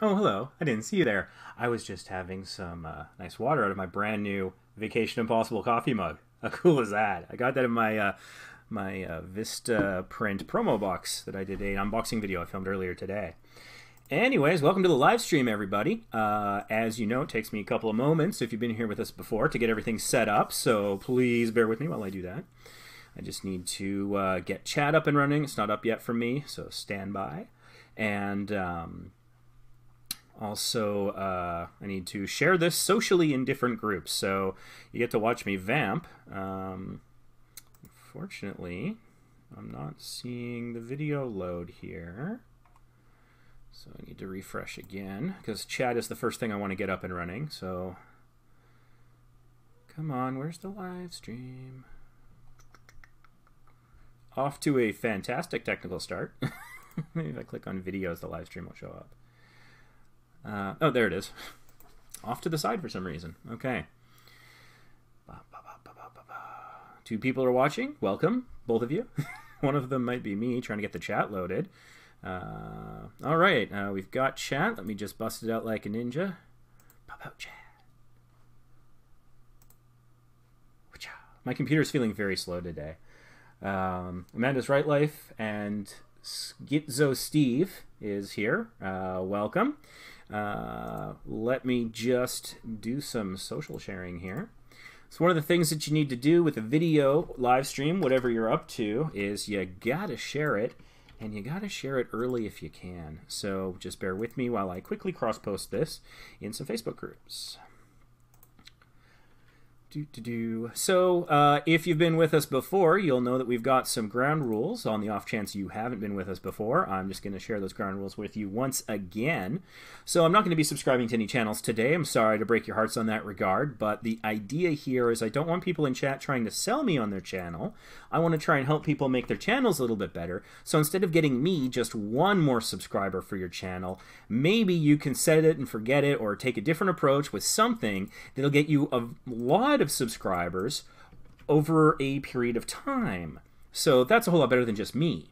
Oh, hello. I didn't see you there. I was just having some nice water out of my brand new Vacation Impossible coffee mug. How cool is that? I got that in my Vista print promo box that I did a unboxing video I filmed earlier today. Anyways, welcome to the live stream, everybody. As you know, it takes me a couple of moments if you've been here with us before to get everything set up, so please bear with me while I do that. I just need to get chat up and running. It's not up yet for me, so stand by. And also, I need to share this socially in different groups, so you get to watch me vamp. Unfortunately, I'm not seeing the video load here, so I need to refresh again, because chat is the first thing I want to get up and running, so come on, where's the live stream? Off to a fantastic technical start. Maybe if I click on videos, the live stream will show up. Oh, there it is. Off to the side for some reason. Okay. Two people are watching. Welcome, both of you. One of them might be me trying to get the chat loaded. All right, we've got chat. Let me just bust it out like a ninja. Pop out chat. My computer's feeling very slow today. Amanda's Right Life and Gitzo Steve is here. Welcome. Let me just do some social sharing here. So one of the things that you need to do with a video live stream, whatever you're up to, is you gotta share it, and you gotta share it early if you can. So just bear with me while I quickly cross-post this in some Facebook groups. So if you've been with us before, you'll know that we've got some ground rules. On the off chance you haven't been with us before, I'm just going to share those ground rules with you once again. So I'm not going to be subscribing to any channels today. I'm sorry to break your hearts on that regard, but the idea here is I don't want people in chat trying to sell me on their channel. I want to try and help people make their channels a little bit better. So instead of getting me just one more subscriber for your channel, maybe you can set it and forget it, or take a different approach with something that'll get you a lot of subscribers over a period of time. So that's a whole lot better than just me.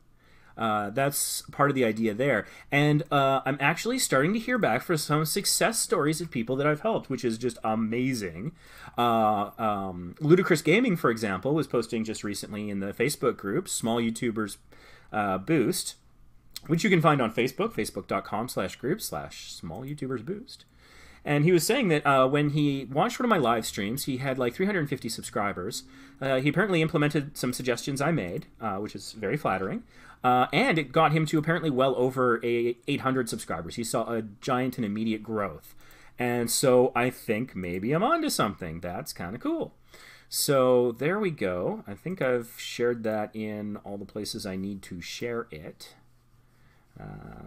That's part of the idea there. And I'm actually starting to hear back for some success stories of people that I've helped, which is just amazing. Ludicrous Gaming, for example, was posting just recently in the Facebook group, Small YouTubers Boost, which you can find on Facebook, facebook.com/group/Small YouTubers Boost. And he was saying that when he watched one of my live streams, he had like 350 subscribers. He apparently implemented some suggestions I made, which is very flattering. And it got him to apparently well over 800 subscribers. He saw a giant and immediate growth. And so I think maybe I'm onto something. That's kind of cool. So there we go. I think I've shared that in all the places I need to share it.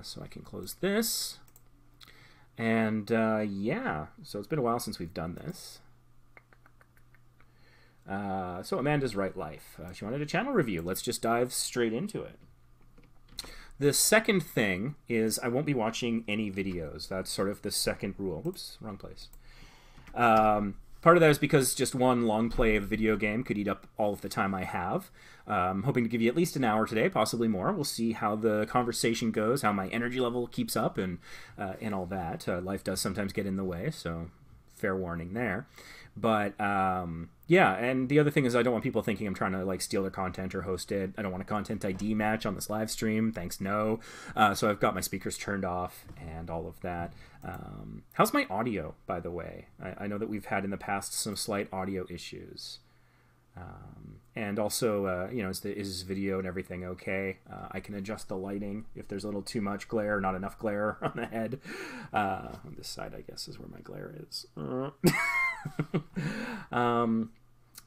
So I can close this. And yeah, so it's been a while since we've done this. So Amanda's Right Life. She wanted a channel review. Let's just dive straight into it. The second thing is I won't be watching any videos. That's sort of the second rule. Whoops, wrong place. Part of that is because just one long play of a video game could eat up all of the time I have. I'm hoping to give you at least an hour today, possibly more. We'll see how the conversation goes, how my energy level keeps up, and all that. Life does sometimes get in the way, so fair warning there. But yeah, and the other thing is I don't want people thinking I'm trying to like steal their content or host it. I don't want a content ID match on this live stream. Thanks, no. So I've got my speakers turned off and all of that. How's my audio, by the way? I know that we've had in the past some slight audio issues. And also, you know, is this video and everything okay? I can adjust the lighting if there's a little too much glare, not enough glare on the head. On this side, I guess, is where my glare is.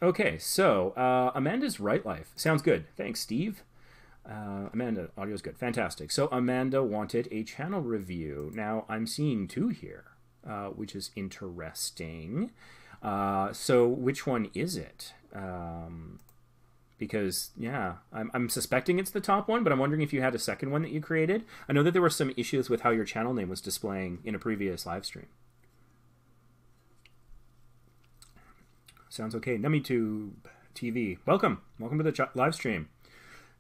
Okay, so Amanda's Right Life. Sounds good. Thanks, Steve. Amanda, audio's good. Fantastic. So Amanda wanted a channel review. Now, I'm seeing two here, which is interesting. So which one is it? Because, yeah, I'm suspecting it's the top one, but I'm wondering if you had a second one that you created. I know that there were some issues with how your channel name was displaying in a previous live stream. Sounds okay. NummyTube TV. Welcome. Welcome to the live stream.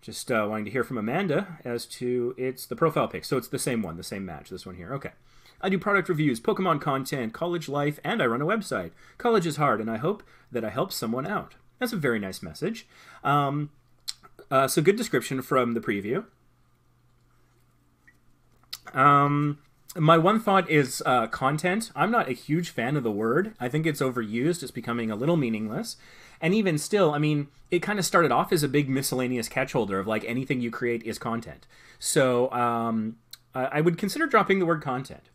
Just wanting to hear from Amanda as to it's the profile pic. So it's the same one, the same match, this one here. Okay. I do product reviews, Pokemon content, college life, and I run a website. College is hard, and I hope that I help someone out. That's a very nice message. So good description from the preview. My one thought is content. I'm not a huge fan of the word. I think it's overused. It's becoming a little meaningless. And even still, I mean, it kind of started off as a big miscellaneous catchholder of like anything you create is content. So I would consider dropping the word content.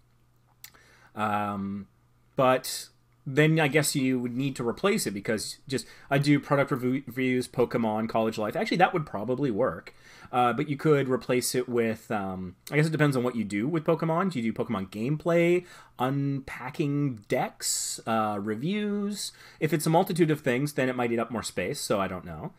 But then I guess you would need to replace it because just I do product reviews, Pokemon, college life. Actually, that would probably work. But you could replace it with, I guess it depends on what you do with Pokemon. Do you do Pokemon gameplay, unpacking decks, reviews? If it's a multitude of things, then it might eat up more space, so I don't know.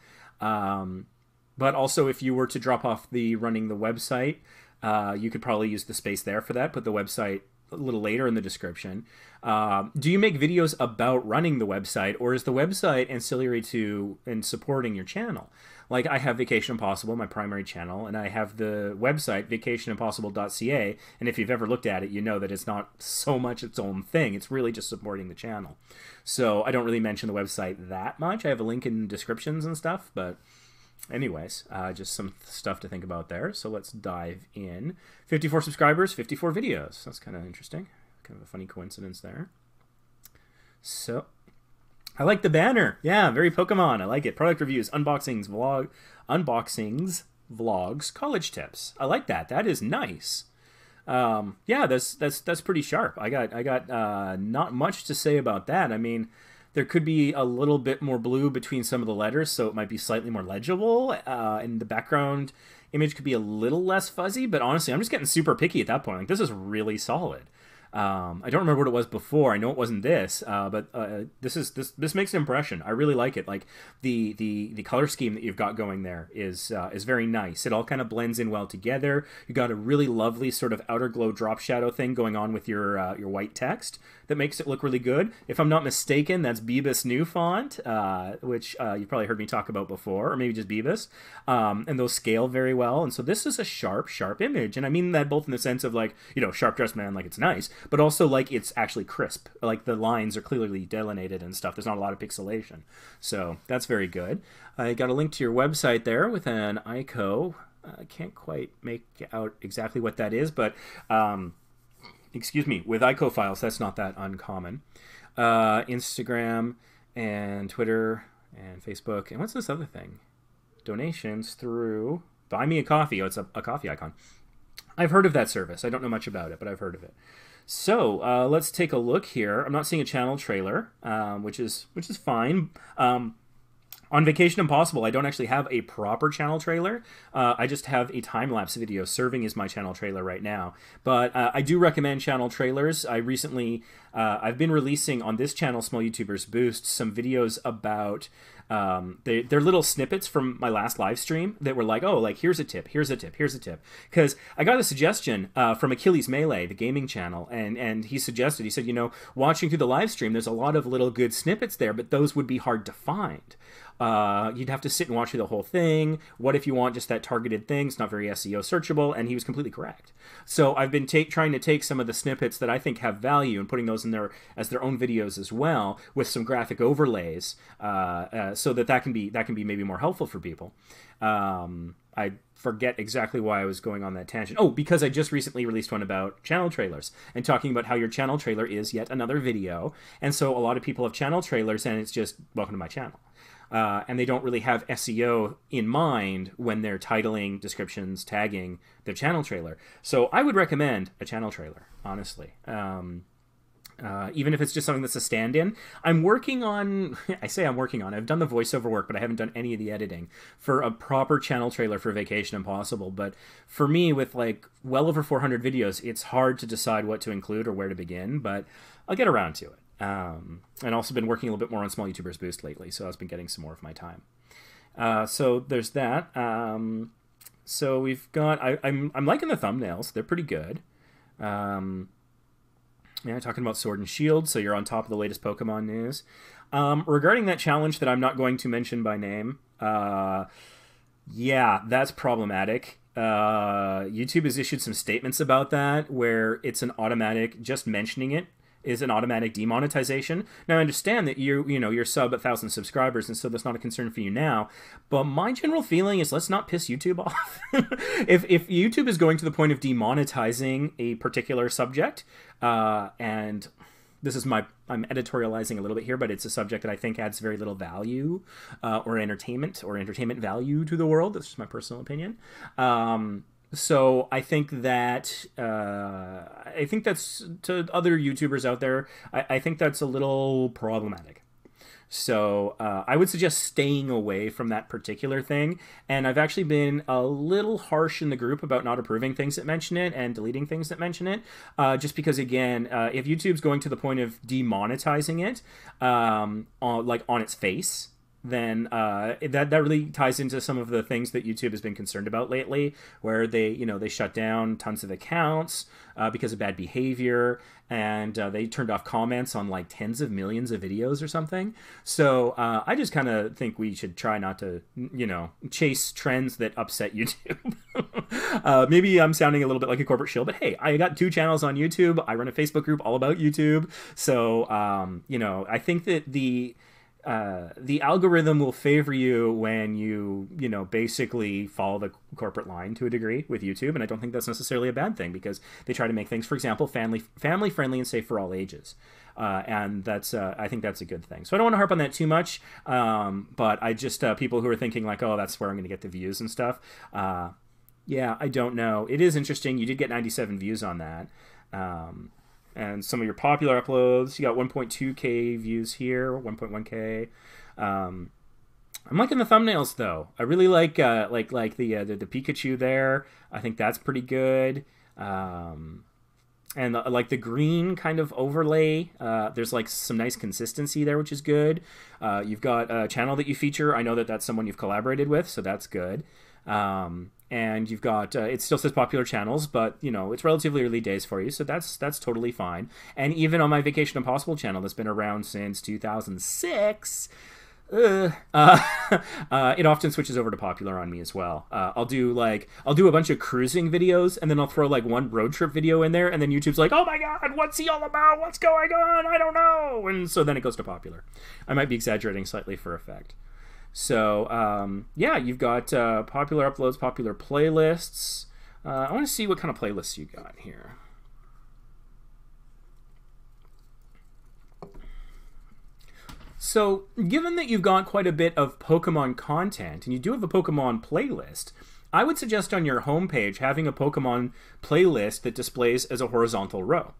But also, if you were to drop off the running the website, you could probably use the space there for that, put the website a little later in the description. Do you make videos about running the website, or is the website ancillary to and supporting your channel? Like I have Vacation Impossible, my primary channel, and I have the website vacationimpossible.ca, and if you've ever looked at it, you know that it's not so much its own thing. It's really just supporting the channel. So I don't really mention the website that much. I have a link in descriptions and stuff, but anyways, just some stuff to think about there. So let's dive in. 54 subscribers, 54 videos. That's kind of interesting. Kind of a funny coincidence there. So I like the banner. Yeah, very Pokemon. I like it. Product reviews, unboxings, vlogs, college tips. I like that. That is nice. Yeah, that's pretty sharp. I got not much to say about that. I mean, there could be a little bit more blue between some of the letters, so it might be slightly more legible. And the background image could be a little less fuzzy, but honestly, I'm just getting super picky at that point. Like, this is really solid. I don't remember what it was before. I know it wasn't this, but this makes an impression. I really like it. Like the color scheme that you've got going there is very nice. It all kind of blends in well together. You got a really lovely sort of outer glow drop shadow thing going on with your white text that makes it look really good. If I'm not mistaken, that's Beebus new font, which you've probably heard me talk about before, or maybe just Beebus. And those scale very well. And so this is a sharp image. And I mean that both in the sense of like, you know, sharp dressed man, like it's nice, but also like it's actually crisp. Like the lines are clearly delineated and stuff. There's not a lot of pixelation. So that's very good. I got a link to your website there with an ICO. I can't quite make out exactly what that is, but excuse me, with ICO files, that's not that uncommon. Instagram and Twitter and Facebook. And what's this other thing? Donations through Buy Me a Coffee. Oh, it's a coffee icon. I've heard of that service. I don't know much about it, but I've heard of it. So let's take a look here. I'm not seeing a channel trailer, which is fine. On Vacation Impossible, I don't actually have a proper channel trailer. I just have a time-lapse video serving as my channel trailer right now. But I do recommend channel trailers. I recently, I've been releasing on this channel, Small YouTubers Boost, some videos about they're little snippets from my last live stream that were like, oh, like here's a tip, here's a tip, here's a tip. Because I got a suggestion from Achilles Melee, the gaming channel, and he suggested, he said, you know, watching through the live stream, there's a lot of little good snippets there, but those would be hard to find. You'd have to sit and watch through the whole thing. What if you want just that targeted thing? It's not very SEO searchable, and he was completely correct. So I've been trying to take some of the snippets that I think have value and putting those in there as their own videos as well, with some graphic overlays, so that can be maybe more helpful for people. I forget exactly why I was going on that tangent. Oh, because I just recently released one about channel trailers and talking about how your channel trailer is yet another video. And so a lot of people have channel trailers, and it's just welcome to my channel. And they don't really have SEO in mind when they're titling, descriptions, tagging their channel trailer. So I would recommend a channel trailer, honestly. Even if it's just something that's a stand-in. I'm working on, I've done the voiceover work, but I haven't done any of the editing for a proper channel trailer for Vacation Impossible. But for me, with like well over 400 videos, it's hard to decide what to include or where to begin, but I'll get around to it. And also been working a little bit more on Small YouTubers Boost lately, so I've been getting some more of my time. So there's that. So we've got, I'm liking the thumbnails. They're pretty good. Yeah, talking about Sword and Shield, so you're on top of the latest Pokemon news. Regarding that challenge that I'm not going to mention by name, yeah, that's problematic. YouTube has issued some statements about that where it's an automatic, just mentioning it is an automatic demonetization. Now I understand that you're sub 1,000 subscribers, and so that's not a concern for you now. But my general feeling is let's not piss YouTube off. if YouTube is going to the point of demonetizing a particular subject, and this is I'm editorializing a little bit here, but it's a subject that I think adds very little value or entertainment value to the world. That's just my personal opinion. So I think that's to other YouTubers out there. I think that's a little problematic. So I would suggest staying away from that particular thing. And I've actually been a little harsh in the group about not approving things that mention it and deleting things that mention it. Just because, again, if YouTube's going to the point of demonetizing it, on its face, then that really ties into some of the things that YouTube has been concerned about lately, where they shut down tons of accounts because of bad behavior, and they turned off comments on like tens of millions of videos or something. So I just kind of think we should try not to, chase trends that upset YouTube. Maybe I'm sounding a little bit like a corporate shill, but hey, I got 2 channels on YouTube. I run a Facebook group all about YouTube. So, I think that the algorithm will favor you when you basically follow the corporate line to a degree with YouTube, and I don't think that's necessarily a bad thing because they try to make things, for example, family friendly and safe for all ages, and that's I think that's a good thing. So I don't want to harp on that too much, but I just people who are thinking like, oh, that's where I'm going to get the views and stuff. Yeah, I don't know. It is interesting. You did get 97 views on that. And some of your popular uploads, you got 1.2K views here, 1.1K. I'm liking the thumbnails though. I really like the Pikachu there. I think that's pretty good. And like the green kind of overlay. There's like some nice consistency there, which is good. You've got a channel that you feature. I know that that's someone you've collaborated with, so that's good. And you've got it still says popular channels, but it's relatively early days for you, so that's totally fine. And even on my Vacation Impossible channel that's been around since 2006, it often switches over to popular on me as well. I'll do a bunch of cruising videos, and then I'll throw like one road trip video in there, and then YouTube's like, oh my god, what's he all about, what's going on, I don't know, and so then it goes to popular. I might be exaggerating slightly for effect. So, yeah, you've got popular uploads, popular playlists. I want to see what kind of playlists you got here. So, given that you've got quite a bit of Pokemon content, and you do have a Pokemon playlist, I would suggest on your homepage having a Pokemon playlist that displays as a horizontal row.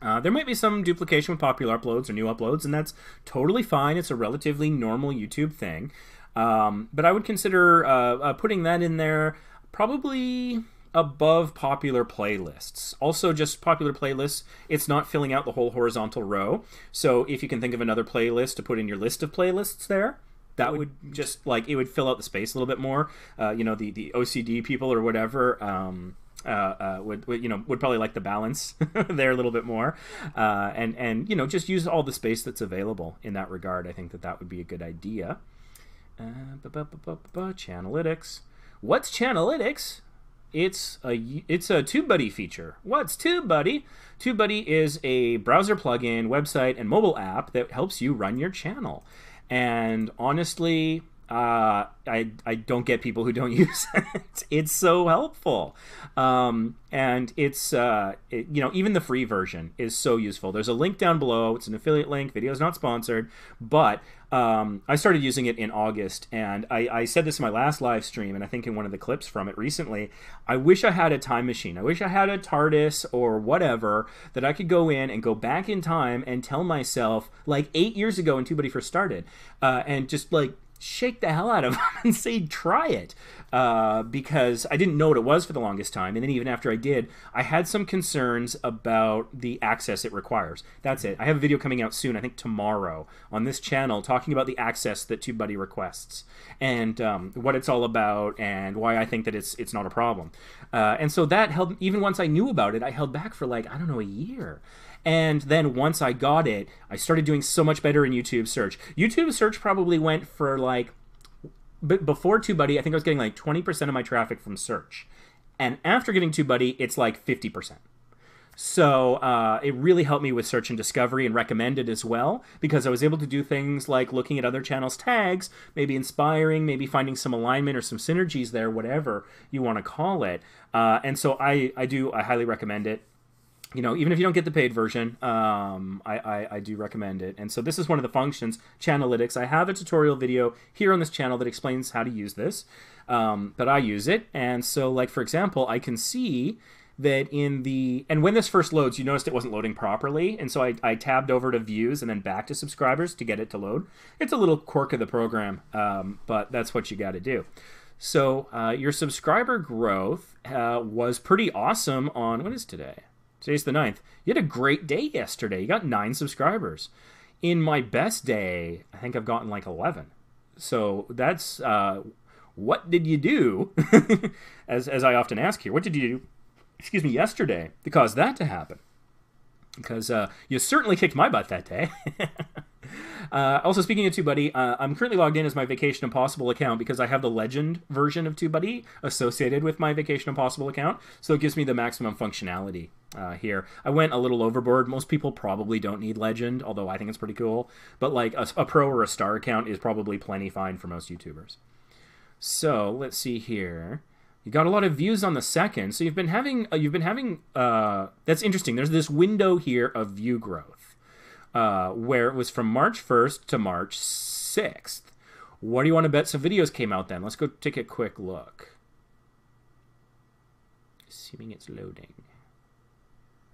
There might be some duplication with popular uploads or new uploads, and that's totally fine. It's a relatively normal YouTube thing. But I would consider putting that in there probably above popular playlists. Also, just popular playlists, it's not filling out the whole horizontal row. So if you can think of another playlist to put in your list of playlists there, that would just, it would fill out the space a little bit more. The OCD people or whatever, would probably like the balance there a little bit more, and just use all the space that's available in that regard. I think that would be a good idea. Chanalytics. What's Chanalytics? It's a TubeBuddy feature. What's TubeBuddy? TubeBuddy is a browser plugin, website, and mobile app that helps you run your channel. And honestly, I don't get people who don't use it. It's so helpful. And it's, even the free version is so useful. There's a link down below. It's an affiliate link. Video is not sponsored. But I started using it in August. And I said this in my last live stream, and I think in one of the clips from it recently, I wish I had a time machine. I wish I had a TARDIS or whatever that I could go in and go back in time and tell myself, like 8 years ago when TubeBuddy first started, and just shake the hell out of them and say, try it, because I didn't know what it was for the longest time. And then even after I did, I had some concerns about the access it requires. That's it. I have a video coming out soon, I think tomorrow, on this channel talking about the access that TubeBuddy requests and what it's all about and why I think that it's not a problem. And so that held, even once I knew about it, I held back for I don't know, a year. And then once I got it, I started doing so much better in YouTube search. YouTube search probably went for but before TubeBuddy, I think I was getting like 20% of my traffic from search. And after getting TubeBuddy, it's like 50%. So it really helped me with search and discovery and recommended as well, because I was able to do things like looking at other channels' tags, maybe inspiring, maybe finding some alignment or some synergies there, whatever you want to call it. And so I highly recommend it. You know, even if you don't get the paid version, I do recommend it. And so this is one of the functions, Channelytics. I have a tutorial video here on this channel that explains how to use this, but I use it. And so, like, for example, I can see that and when this first loads, you noticed it wasn't loading properly, and so I tabbed over to views and then back to subscribers to get it to load. It's a little quirk of the program, but that's what you got to do. So your subscriber growth was pretty awesome on, what is today? Today's the 9th. You had a great day yesterday. You got 9 subscribers. In my best day, I think I've gotten like 11. So that's, what did you do? as I often ask here, what did you do, excuse me, yesterday to cause that to happen? Because you certainly kicked my butt that day. Also, speaking of TubeBuddy, I'm currently logged in as my Vacation Impossible account because I have the Legend version of TubeBuddy associated with my Vacation Impossible account, so it gives me the maximum functionality here. I went a little overboard. Most people probably don't need Legend, although I think it's pretty cool. But like a Pro or a Star account is probably plenty fine for most YouTubers. So let's see here. You got a lot of views on the second, so you've been having that's interesting. There's this window here of view growth, where it was from March 1st to March 6th. What do you want to bet some videos came out then? Let's go take a quick look. Assuming it's loading.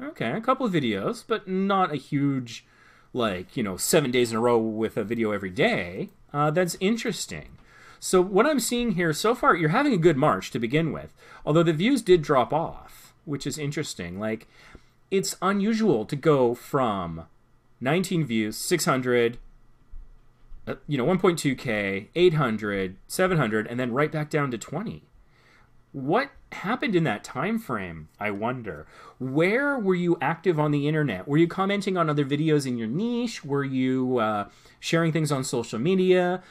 Okay, a couple of videos, but not a huge, like, 7 days in a row with a video every day. That's interesting. So what I'm seeing here so far, you're having a good March to begin with, although the views did drop off, which is interesting. Like, it's unusual to go from 19 views, 600, 1.2K, 800, 700, and then right back down to 20. What happened in that time frame, I wonder? Where were you active on the internet? Were you commenting on other videos in your niche? Were you sharing things on social media?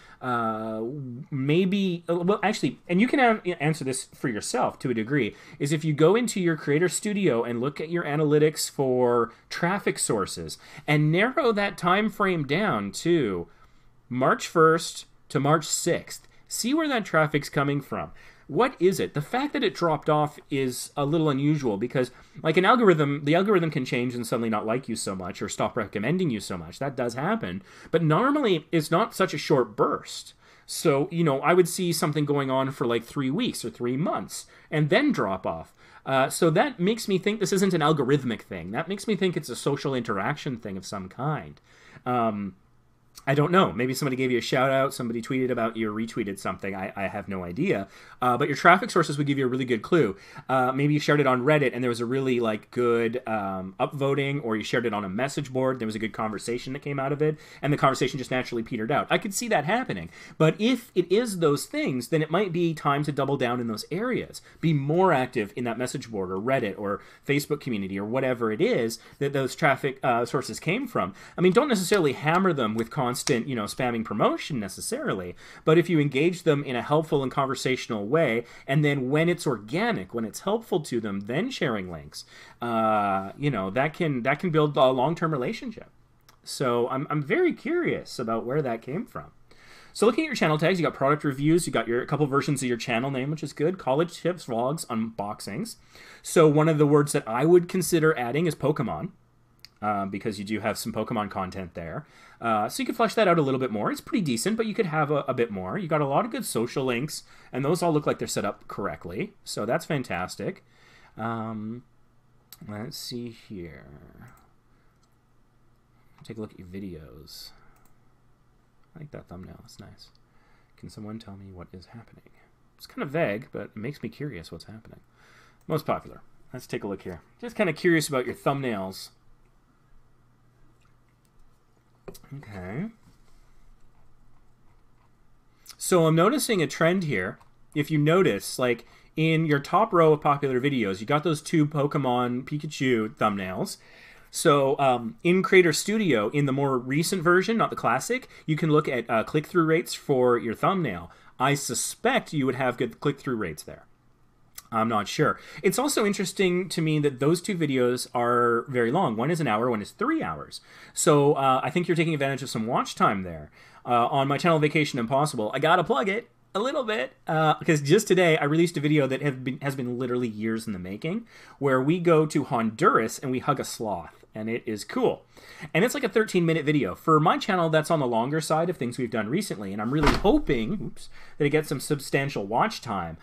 Maybe, well, actually, and you can answer this for yourself to a degree, is if you go into your Creator Studio and look at your analytics for traffic sources and narrow that time frame down to March 1st to March 6th, see where that traffic's coming from. What is it? The fact that it dropped off is a little unusual because, like an algorithm, the algorithm can change and suddenly not like you so much or stop recommending you so much. That does happen. But normally, it's not such a short burst. So, I would see something going on for like 3 weeks or 3 months and then drop off. So that makes me think this isn't an algorithmic thing. That makes me think it's a social interaction thing of some kind. I don't know. Maybe somebody gave you a shout out. Somebody tweeted about you or retweeted something. I have no idea. But your traffic sources would give you a really good clue. Maybe you shared it on Reddit and there was a really good upvoting, or you shared it on a message board. There was a good conversation that came out of it, and the conversation just naturally petered out. I could see that happening. But if it is those things, then it might be time to double down in those areas. Be more active in that message board or Reddit or Facebook community or whatever it is that those traffic sources came from. I mean, don't necessarily hammer them with constant, spamming promotion necessarily, but if you engage them in a helpful and conversational way, and then when it's organic, when it's helpful to them, then sharing links, that can build a long-term relationship. So I'm very curious about where that came from. So looking at your channel tags, you got product reviews, you got a couple versions of your channel name, which is good, college tips, vlogs, unboxings. So one of the words that I would consider adding is Pokemon. Because you do have some Pokemon content there. So you could flesh that out a little bit more. It's pretty decent, but you could have a bit more. You got a lot of good social links, and those all look like they're set up correctly. So that's fantastic. Let's see here. Take a look at your videos. I like that thumbnail. It's nice. Can someone tell me what is happening? It's kind of vague, but it makes me curious what's happening. Most popular. Let's take a look here. Just kind of curious about your thumbnails. Okay. So I'm noticing a trend here. If you notice, like in your top row of popular videos, you got those 2 Pokemon Pikachu thumbnails. So in Creator Studio, in the more recent version, not the classic, you can look at click-through rates for your thumbnail. I suspect you would have good click-through rates there. I'm not sure. It's also interesting to me that those two videos are very long. One is an hour, one is 3 hours. So I think you're taking advantage of some watch time there. On my channel Vacation Impossible, I gotta plug it a little bit, because just today I released a video that has been literally years in the making, where we go to Honduras and we hug a sloth, and it is cool. And it's like a 13-minute video. For my channel, that's on the longer side of things we've done recently, and I'm really hoping that it gets some substantial watch time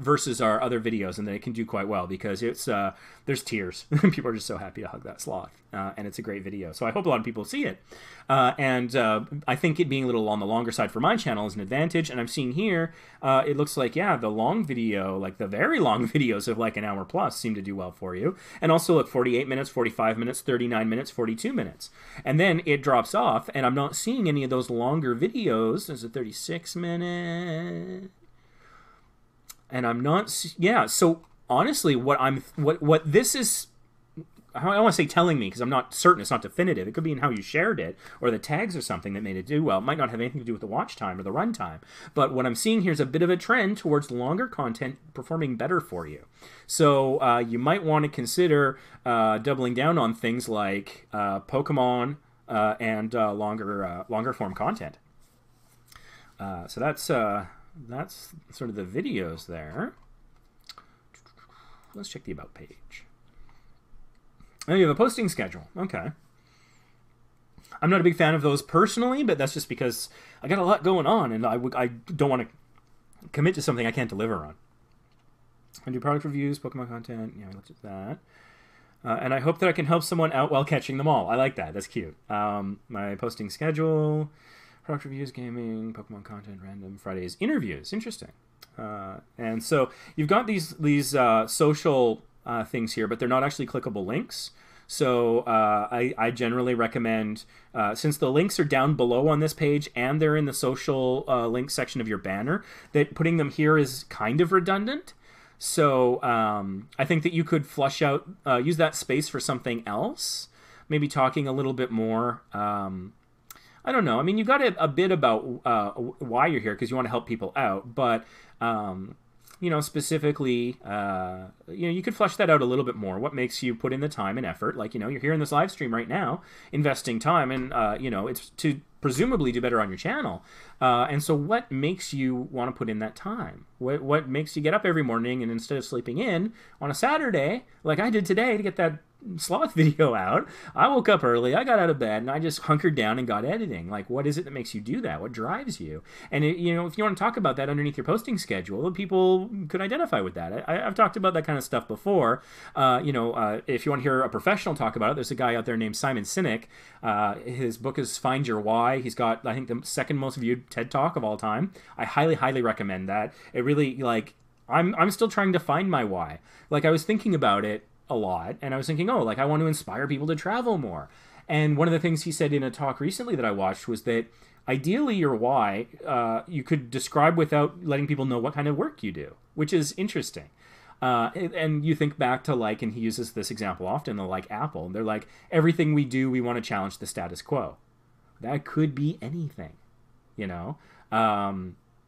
versus our other videos, and that it can do quite well, because it's there's tears. People are just so happy to hug that sloth, and it's a great video. So I hope a lot of people see it. And I think it being a little on the longer side for my channel is an advantage, and I'm seeing here, it looks like, yeah, the long video, like the very long videos of like an hour plus seem to do well for you. And also look, 48 minutes, 45 minutes, 39 minutes, 42 minutes. And then it drops off, and I'm not seeing any of those longer videos. There's a 36 minute. And I'm not, yeah, so honestly, what this is, I don't want to say telling me, because I'm not certain, it's not definitive. It could be in how you shared it, or the tags or something that made it do well. It might not have anything to do with the watch time or the run time. But what I'm seeing here is a bit of a trend towards longer content performing better for you. So you might want to consider doubling down on things like Pokemon and longer form content. So that's sort of the videos there. Let's check the About page. Oh, you have a posting schedule. Okay. I'm not a big fan of those personally, but that's just because I got a lot going on, and I don't want to commit to something I can't deliver on. I do product reviews, Pokemon content. Yeah, I looked at that. And I hope that I can help someone out while catching them all. I like that. That's cute. My posting schedule, product reviews, gaming, Pokemon content, random Fridays, interviews. Interesting. And so you've got these social things here, but they're not actually clickable links. So I generally recommend, since the links are down below on this page and they're in the social link section of your banner, that putting them here is kind of redundant. So I think that you could flush out, use that space for something else, maybe talking a little bit more. I don't know. I mean, you've got a bit about why you're here, because you want to help people out, but you know, specifically, you know, you could flesh that out a little bit more. What makes you put in the time and effort? Like, you know, you're here in this live stream right now, investing time, and, you know, it's to presumably do better on your channel. And so what makes you want to put in that time? What makes you get up every morning, and instead of sleeping in on a Saturday, like I did today to get that sloth video out, I woke up early, I got out of bed, and I just hunkered down and got editing. Like, what is it that makes you do that? What drives you? And you know, if you want to talk about that underneath your posting schedule, people could identify with that. I've talked about that kind of stuff before. You know, if you want to hear a professional talk about it, there's a guy out there named Simon Sinek. His book is Find Your Why. He's got, I think, the second most viewed TED Talk of all time. I highly recommend that. It really, like, I'm still trying to find my why. Like, I was thinking about it a lot, and I was thinking, oh, like, I want to inspire people to travel more. And one of the things he said in a talk recently that I watched was that ideally your why you could describe without letting people know what kind of work you do, which is interesting. And you think back to, like, and he uses this example often, like Apple. They're like, everything we do, we want to challenge the status quo. That could be anything, you know.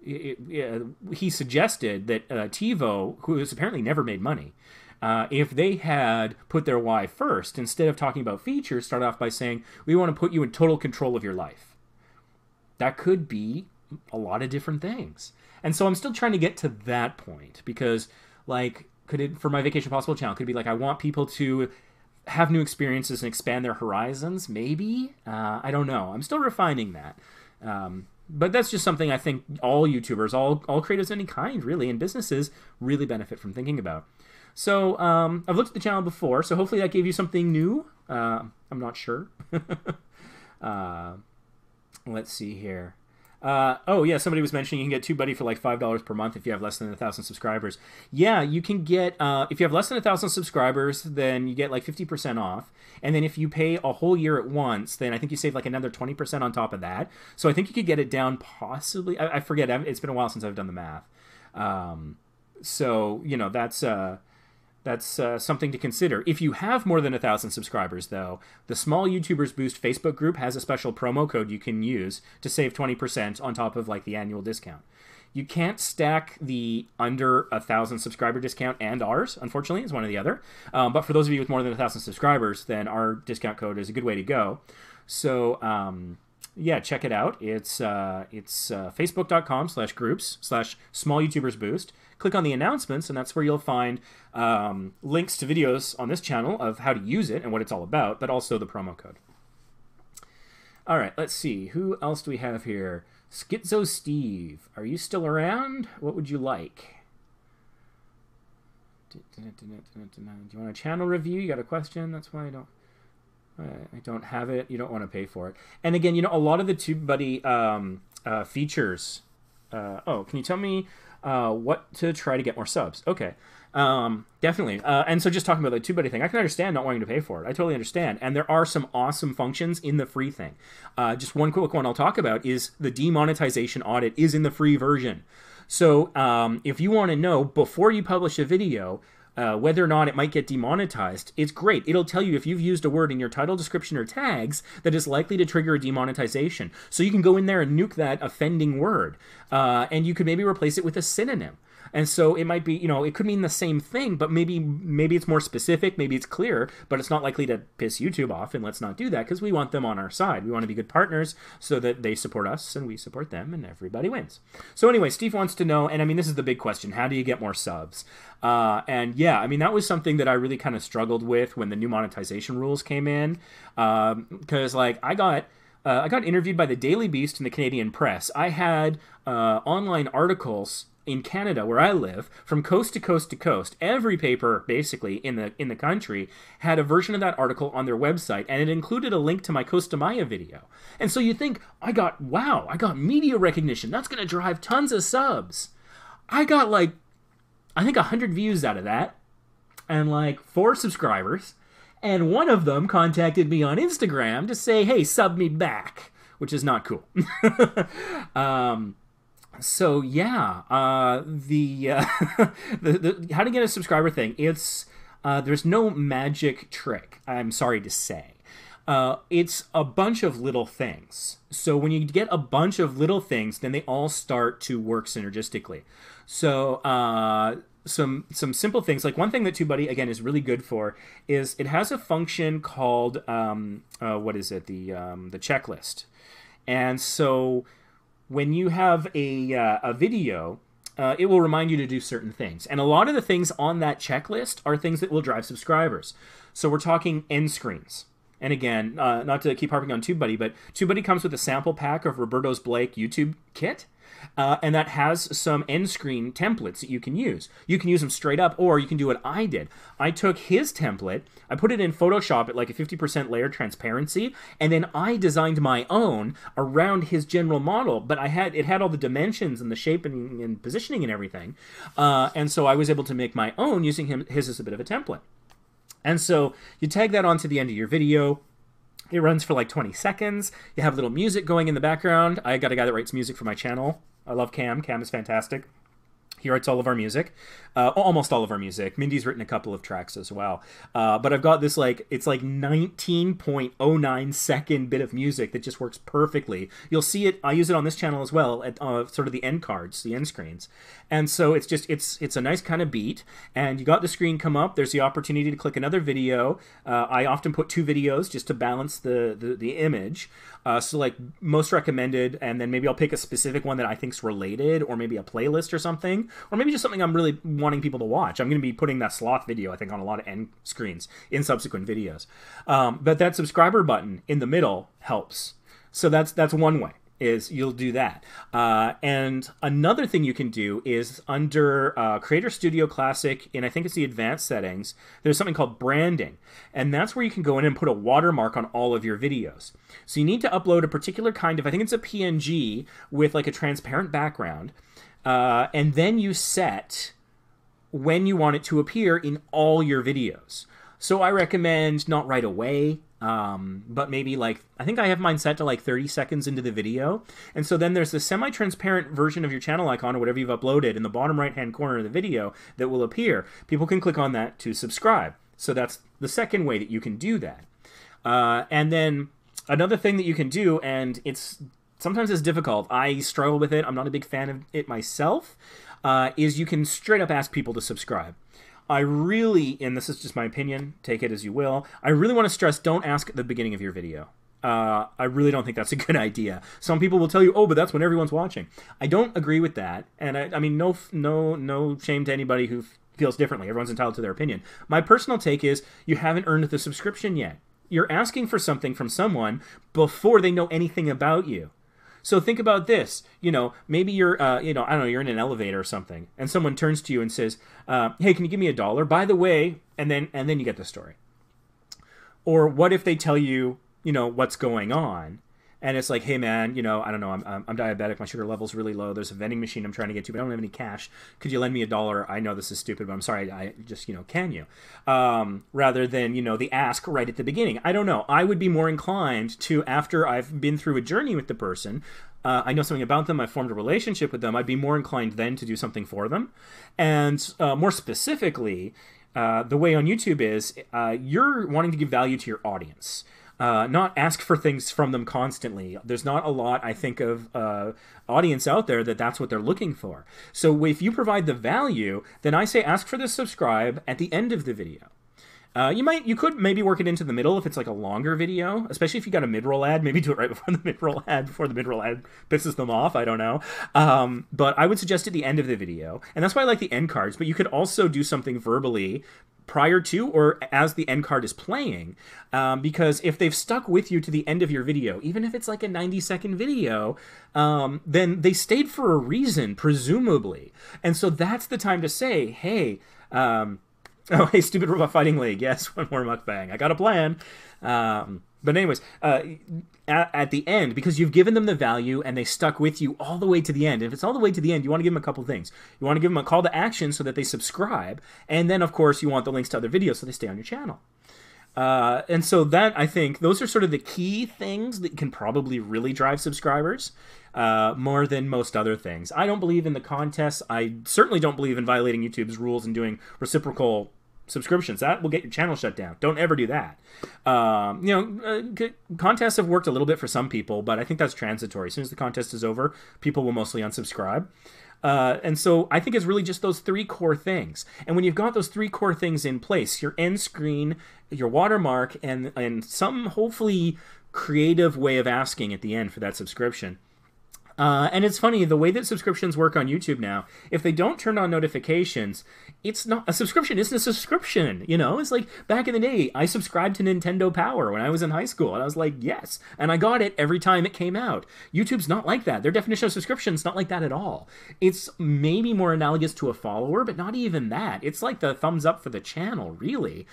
He suggested that TiVo, who has apparently never made money, if they had put their why first, instead of talking about features, start off by saying, we want to put you in total control of your life. That could be a lot of different things. And so I'm still trying to get to that point, because, like, could it, for my Vacation Possible channel, could it be like, I want people to have new experiences and expand their horizons? Maybe. I don't know. I'm still refining that. But that's just something I think all YouTubers, all creators of any kind, really, and businesses really benefit from thinking about. So I've looked at the channel before, so hopefully that gave you something new. I'm not sure. Let's see here. Oh, yeah, somebody was mentioning you can get TubeBuddy for like $5 per month if you have less than 1,000 subscribers. Yeah, you can get, if you have less than 1,000 subscribers, then you get like 50% off. And then if you pay a whole year at once, then I think you save like another 20% on top of that. So I think you could get it down possibly, I forget, it's been a while since I've done the math. So, you know, that's something to consider. If you have more than 1,000 subscribers, though, the Small YouTubers Boost Facebook group has a special promo code you can use to save 20% on top of, like, the annual discount. You can't stack the under 1,000 subscriber discount and ours, unfortunately. It's one or the other. But for those of you with more than 1,000 subscribers, then our discount code is a good way to go. So, yeah, check it out. It's facebook.com/groups/small YouTubers boost. Click on the announcements, and that's where you'll find links to videos on this channel of how to use it and what it's all about, but also the promo code. All right, let's see. Who else do we have here? Schizo Steve, are you still around? What would you like? Do you want a channel review? You got a question? That's why I don't have it. You don't want to pay for it. And again, you know, a lot of the TubeBuddy features. Oh, can you tell me what to try to get more subs? Okay. Definitely. And so just talking about the TubeBuddy thing, I can understand not wanting to pay for it. I totally understand. And there are some awesome functions in the free thing. Just one quick one I'll talk about is the demonetization audit is in the free version. So if you want to know before you publish a video whether or not it might get demonetized, it's great. It'll tell you if you've used a word in your title, description, or tags that is likely to trigger a demonetization. So you can go in there and nuke that offending word. And you could maybe replace it with a synonym. And so it might be, you know, it could mean the same thing, but maybe it's more specific, maybe it's clear, but it's not likely to piss YouTube off, and let's not do that because we want them on our side. We want to be good partners so that they support us and we support them and everybody wins. So anyway, Steve wants to know, and I mean, this is the big question, how do you get more subs? And yeah, I mean, that was something that I really kind of struggled with when the new monetization rules came in, because like I got interviewed by the Daily Beast and the Canadian Press. I had online articles in Canada, where I live, from coast to coast to coast. Every paper, basically, in the country had a version of that article on their website, and it included a link to my Costa Maya video. And so you think, wow, I got media recognition. That's going to drive tons of subs. I got, like, I think 100 views out of that, and, like, 4 subscribers. And one of them contacted me on Instagram to say, hey, sub me back, which is not cool. So yeah, the how to get a subscriber thing, it's there's no magic trick, I'm sorry to say. It's a bunch of little things. So when you get a bunch of little things, then they all start to work synergistically. So some simple things, like one thing that TubeBuddy again is really good for is it has a function called what is it, the checklist. And so when you have a video, it will remind you to do certain things. And a lot of the things on that checklist are things that will drive subscribers. So we're talking end screens. And again, not to keep harping on TubeBuddy, but TubeBuddy comes with a sample pack of Roberto's Blake YouTube kit. And that has some end screen templates that you can use. You can use them straight up, or you can do what I did. I took his template, I put it in Photoshop at like a 50% layer transparency, and then I designed my own around his general model. But it had all the dimensions and the shaping and positioning and everything. And so I was able to make my own using his as a bit of a template. And so you tag that onto the end of your video. It runs for like 20 seconds. You have a little music going in the background. I got a guy that writes music for my channel. I love Cam. Cam is fantastic. He writes all of our music, almost all of our music. Mindy's written a couple of tracks as well. But I've got this it's like 19.09 second bit of music that just works perfectly. You'll see it. I use it on this channel as well at sort of the end cards, the end screens. And so it's a nice kind of beat. And you got the screen come up. There's the opportunity to click another video. I often put 2 videos just to balance the image. So like most recommended, and then maybe I'll pick a specific one that I think's related, or maybe a playlist or something. Or maybe just something I'm really wanting people to watch. I'm going to be putting that sloth video, I think, on a lot of end screens in subsequent videos. But that subscriber button in the middle helps. So that's one way, is you'll do that. And another thing you can do is under Creator Studio Classic, and I think it's the advanced settings, there's something called branding. And that's where you can go in and put a watermark on all of your videos. So you need to upload a particular kind of, I think it's a PNG with like a transparent background. And then you set when you want it to appear in all your videos. So I recommend not right away, but maybe like, I think I have mine set to like 30 seconds into the video. And so then there's the semi-transparent version of your channel icon or whatever you've uploaded in the bottom right-hand corner of the video that will appear. People can click on that to subscribe. So that's the second way that you can do that. And then another thing that you can do, and it's sometimes is difficult. I struggle with it. I'm not a big fan of it myself. Is you can straight up ask people to subscribe. I really, and this is just my opinion, take it as you will, I really want to stress, don't ask at the beginning of your video. I really don't think that's a good idea. Some people will tell you, oh, but that's when everyone's watching. I don't agree with that. And I mean, no shame to anybody who feels differently. Everyone's entitled to their opinion. My personal take is you haven't earned the subscription yet. You're asking for something from someone before they know anything about you. So think about this, maybe you're, I don't know, you're in an elevator or something, and someone turns to you and says, hey, can you give me $1? By the way, and then you get the story. Or what if they tell you, what's going on, and it's like, hey man, I don't know, I'm diabetic, my sugar level's really low, there's a vending machine I'm trying to get to, but I don't have any cash, could you lend me $1? I know this is stupid, but I'm sorry, I just, can you? Rather than, the ask right at the beginning. I don't know, I would be more inclined to, after I've been through a journey with the person, I know something about them, I've formed a relationship with them, I'd be more inclined then to do something for them. And more specifically, the way on YouTube is, you're wanting to give value to your audience. Not ask for things from them constantly. There's not a lot, I think, of audience out there that's what they're looking for. So if you provide the value, then I say ask for the subscribe at the end of the video. You could maybe work it into the middle if it's like a longer video, especially if you got a mid-roll ad. Maybe do it right before the mid-roll ad, before the mid-roll ad pisses them off. I don't know. But I would suggest at the end of the video. And that's why I like the end cards. But you could also do something verbally prior to or as the end card is playing. Because if they've stuck with you to the end of your video, even if it's like a 90-second video, then they stayed for a reason, presumably. And so that's the time to say, hey, oh, hey, Stupid Robot Fighting League. Yes, one more mukbang. I got a plan. But anyways, at the end, because you've given them the value and they stuck with you all the way to the end. If it's all the way to the end, you want to give them a couple things. You want to give them a call to action so that they subscribe. And then, of course, you want the links to other videos so they stay on your channel. And so that, I think, those are sort of the key things that can probably really drive subscribers. More than most other things. I don't believe in the contests. I certainly don't believe in violating YouTube's rules and doing reciprocal subscriptions. That will get your channel shut down. Don't ever do that. Contests have worked a little bit for some people, but I think that's transitory. As soon as the contest is over, people will mostly unsubscribe. And so I think it's really just those three core things. And when you've got those three core things in place, your end screen, your watermark, and some hopefully creative way of asking at the end for that subscription. And it's funny, the way that subscriptions work on YouTube now, if they don't turn on notifications, it's not a subscription. Isn't a subscription, It's like back in the day, I subscribed to Nintendo Power when I was in high school, and I was like, yes, and I got it every time it came out. YouTube's not like that. Their definition of subscription is not like that at all. It's maybe more analogous to a follower, but not even that. It's like the thumbs up for the channel, really.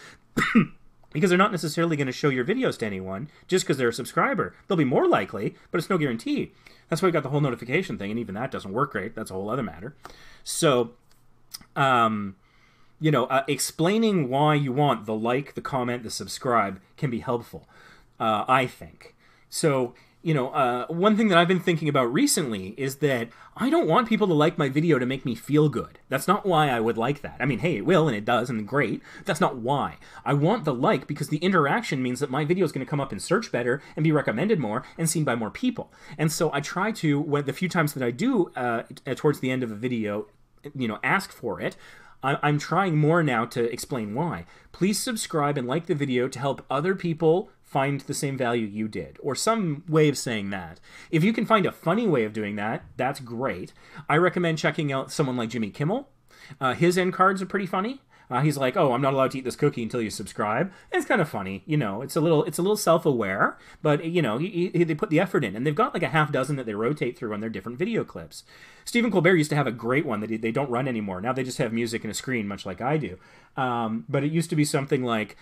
Because they're not necessarily going to show your videos to anyone just because they're a subscriber. They'll be more likely, but it's no guarantee. That's why we got the whole notification thing, and even that doesn't work great. That's a whole other matter. So, explaining why you want the like, the comment, the subscribe can be helpful, I think. So, one thing that I've been thinking about recently is that I don't want people to like my video to make me feel good. That's not why I would like that. I mean, hey, it will, and it does, and great. That's not why. I want the like because the interaction means that my video is going to come up in search better and be recommended more and seen by more people. And so I try to, when the few times that I do towards the end of a video, ask for it, I'm trying more now to explain why. Please subscribe and like the video to help other people find the same value you did, or some way of saying that. If you can find a funny way of doing that, that's great. I recommend checking out someone like Jimmy Kimmel. His end cards are pretty funny. He's like, oh, I'm not allowed to eat this cookie until you subscribe. And it's kind of funny, It's a little self-aware, but they put the effort in, and they've got like a half dozen that they rotate through on their different video clips. Stephen Colbert used to have a great one that they don't run anymore. Now they just have music and a screen, much like I do. But it used to be something like,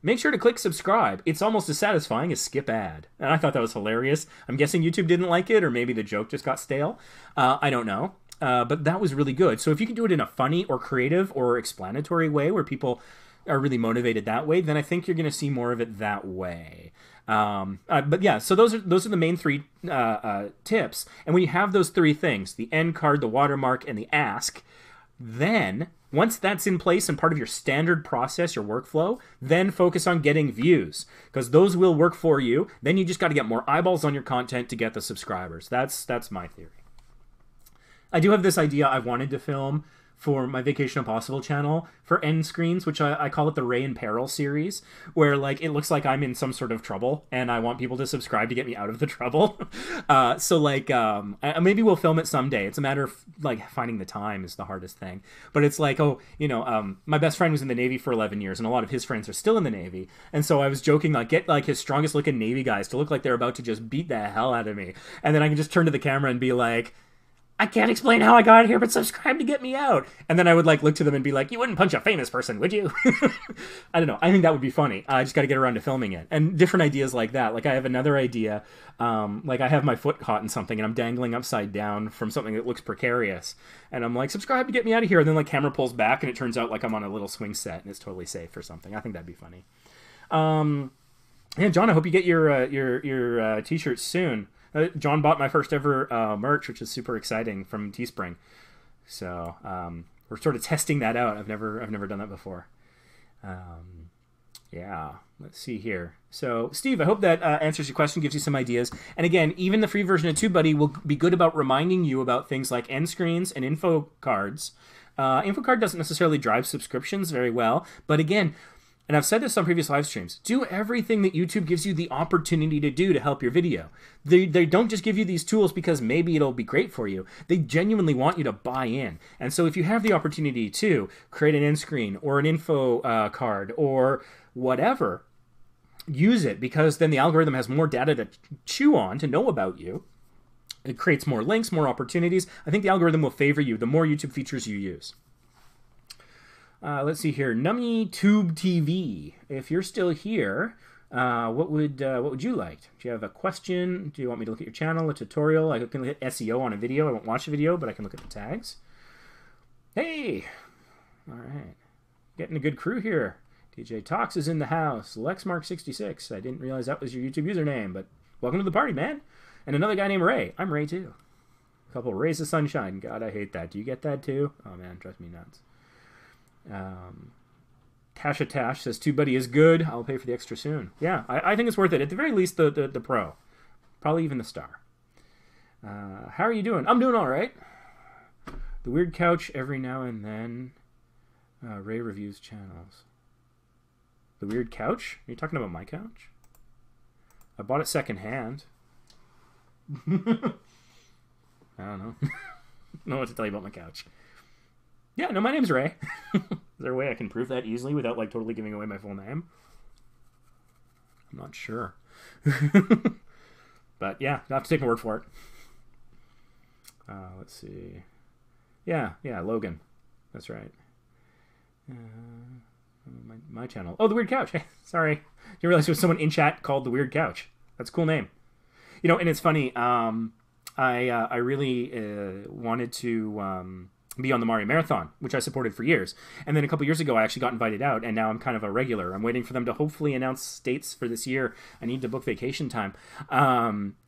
make sure to click subscribe. It's almost as satisfying as skip ad. And I thought that was hilarious. I'm guessing YouTube didn't like it, or maybe the joke just got stale. I don't know. But that was really good. So if you can do it in a funny or creative or explanatory way where people are really motivated that way, then I think you're going to see more of it that way. But yeah, so those are the main three when you have those three things, the end card, the watermark, and the ask, then Once that's in place and part of your standard process, your workflow, then focus on getting views, because those will work for you. Then you just got to get more eyeballs on your content to get the subscribers. That's my theory. I do have this idea I wanted to film for my Vacation Impossible channel for end screens, which I call it the Ray in Peril series, where like it looks like I'm in some sort of trouble and I want people to subscribe to get me out of the trouble. So like maybe we'll film it someday. It's a matter of like finding the time is the hardest thing. But it's like, oh, you know, my best friend was in the Navy for 11 years and a lot of his friends are still in the Navy. And so I was joking, like, get like his strongest looking Navy guys to look like they're about to just beat the hell out of me. And then I can just turn to the camera and be like, I can't explain how I got here, but subscribe to get me out. And then I would like look to them and be like, you wouldn't punch a famous person, would you? I don't know. I think that would be funny. I just got to get around to filming it. And different ideas like that. Like I have another idea. Like I have my foot caught in something and I'm dangling upside down from something that looks precarious. And I'm like, subscribe to get me out of here. And then like camera pulls back and it turns out like I'm on a little swing set and it's totally safe or something. I think that'd be funny. Yeah, John, I hope you get your t-shirts soon. John bought my first ever merch, which is super exciting, from Teespring. So we're sort of testing that out. I've never done that before. Yeah, let's see here. So Steve, I hope that answers your question, gives you some ideas. And again, even the free version of TubeBuddy will be good about reminding you about things like end screens and info cards. Info card doesn't necessarily drive subscriptions very well, but again, and I've said this on previous live streams, do everything that YouTube gives you the opportunity to do to help your video. They don't just give you these tools because maybe it'll be great for you. They genuinely want you to buy in. And so if you have the opportunity to create an end screen or an info card or whatever, use it, because then the algorithm has more data to chew on to know about you. It creates more links, more opportunities. I think the algorithm will favor you the more YouTube features you use. Let's see here, Nummy Tube TV. If you're still here, what would you like? Do you have a question? Do you want me to look at your channel, a tutorial? I can look at SEO on a video. I won't watch a video, but I can look at the tags. Hey, all right, getting a good crew here. DJ Talks is in the house. LexMark66. I didn't realize that was your YouTube username, but welcome to the party, man. And another guy named Ray. I'm Ray too. A couple rays of sunshine. God, I hate that. Do you get that too? Oh man, drives me nuts. Tasha Tash says TubeBuddy is good. I'll pay for the extra soon. Yeah, I think it's worth it. At the very least, the Pro. Probably even the Star. How are you doing? I'm doing all right. The Weird Couch every now and then. Ray reviews channels. The Weird Couch? Are you talking about my couch? I bought it secondhand. I don't know. I don't know what to tell you about my couch. Yeah, no, my name's Ray. Is there a way I can prove that easily without like totally giving away my full name? I'm not sure. But yeah, I'll have to take my word for it. Let's see. Yeah, Logan. That's right. My channel. Oh, The Weird Couch. Sorry. You realize there was someone in chat called The Weird Couch. That's a cool name. You know, and it's funny. I really wanted to be on the Mario Marathon, which I supported for years. And then a couple years ago, I actually got invited out, and now I'm kind of a regular. I'm waiting for them to hopefully announce dates for this year. I need to book vacation time.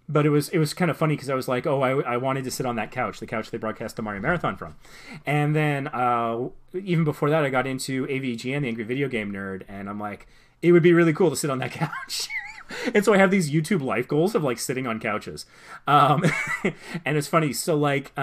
But it was kind of funny because I was like, oh, I wanted to sit on that couch, the couch they broadcast the Mario Marathon from. And then even before that, I got into AVGN, the Angry Video Game Nerd, and I'm like, it would be really cool to sit on that couch. And so I have these YouTube life goals of like sitting on couches. And it's funny. So like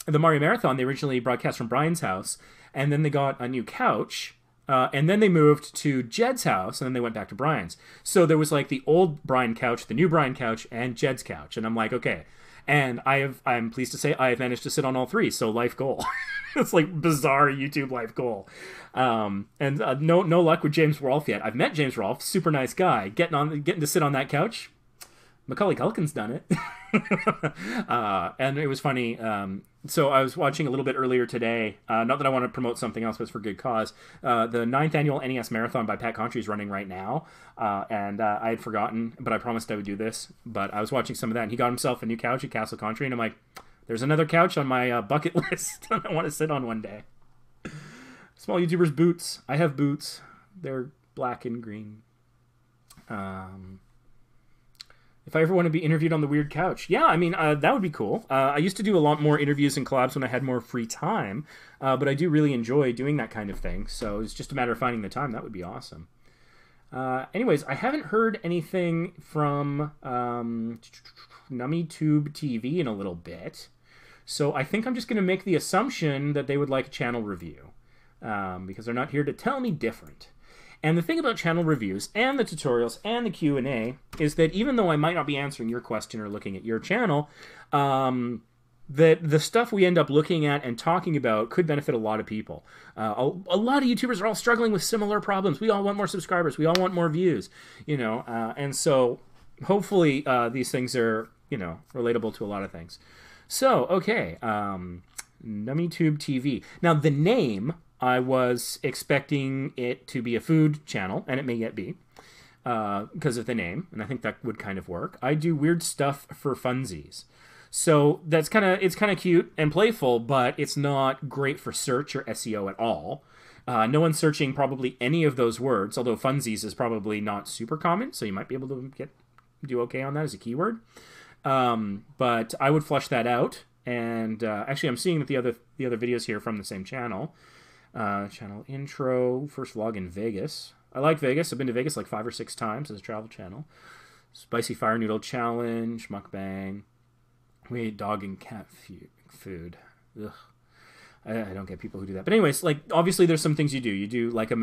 the Mario Marathon, they originally broadcast from Brian's house, and then they got a new couch. And then they moved to Jed's house, and then they went back to Brian's. So there was like the old Brian couch, the new Brian couch, and Jed's couch. And I'm like, okay. And I'm pleased to say I have managed to sit on all three. So life goal. It's like bizarre YouTube life goal. And no luck with James Rolfe yet. I've met James Rolfe, super nice guy. Getting to sit on that couch. Macaulay Culkin's done it. And it was funny. So I was watching a little bit earlier today. Not that I want to promote something else, but it's for good cause. The 9th annual NES Marathon by Pat Contry is running right now. And I had forgotten, but I promised I would do this. But I was watching some of that, and he got himself a new couch at Castle Contry. And I'm like, there's another couch on my bucket list I want to sit on one day. Small YouTubers boots. I have boots. They're black and green. If I ever want to be interviewed on the Weird Couch. Yeah, I mean, that would be cool. I used to do a lot more interviews and collabs when I had more free time, but I do really enjoy doing that kind of thing, so it's just a matter of finding the time. That would be awesome. Anyways, I haven't heard anything from NummyTube TV in a little bit, so I think I'm just going to make the assumption that they would like a channel review, because they're not here to tell me different. And the thing about channel reviews and the tutorials and the Q&A is that even though I might not be answering your question or looking at your channel, that the stuff we end up looking at and talking about could benefit a lot of people. A lot of YouTubers are all struggling with similar problems. We all want more subscribers. We all want more views, you know, and so hopefully these things are, you know, relatable to a lot of things. So, okay, NummyTube TV. Now, the name, I was expecting it to be a food channel, and it may yet be, because of the name, and I think that would kind of work. I do weird stuff for funsies. So that's it's kind of cute and playful, but it's not great for search or SEO at all. No one's searching probably any of those words, although funsies is probably not super common, so you might be able to do okay on that as a keyword. But I would flush that out, and actually I'm seeing that the other videos here from the same channel. Channel intro, first vlog in Vegas. I like Vegas. I've been to Vegas like 5 or 6 times as a travel channel. Spicy fire noodle challenge, mukbang. We ate dog and cat food. Ugh. I don't get people who do that. But anyways, like, obviously there's some things you do. You do like a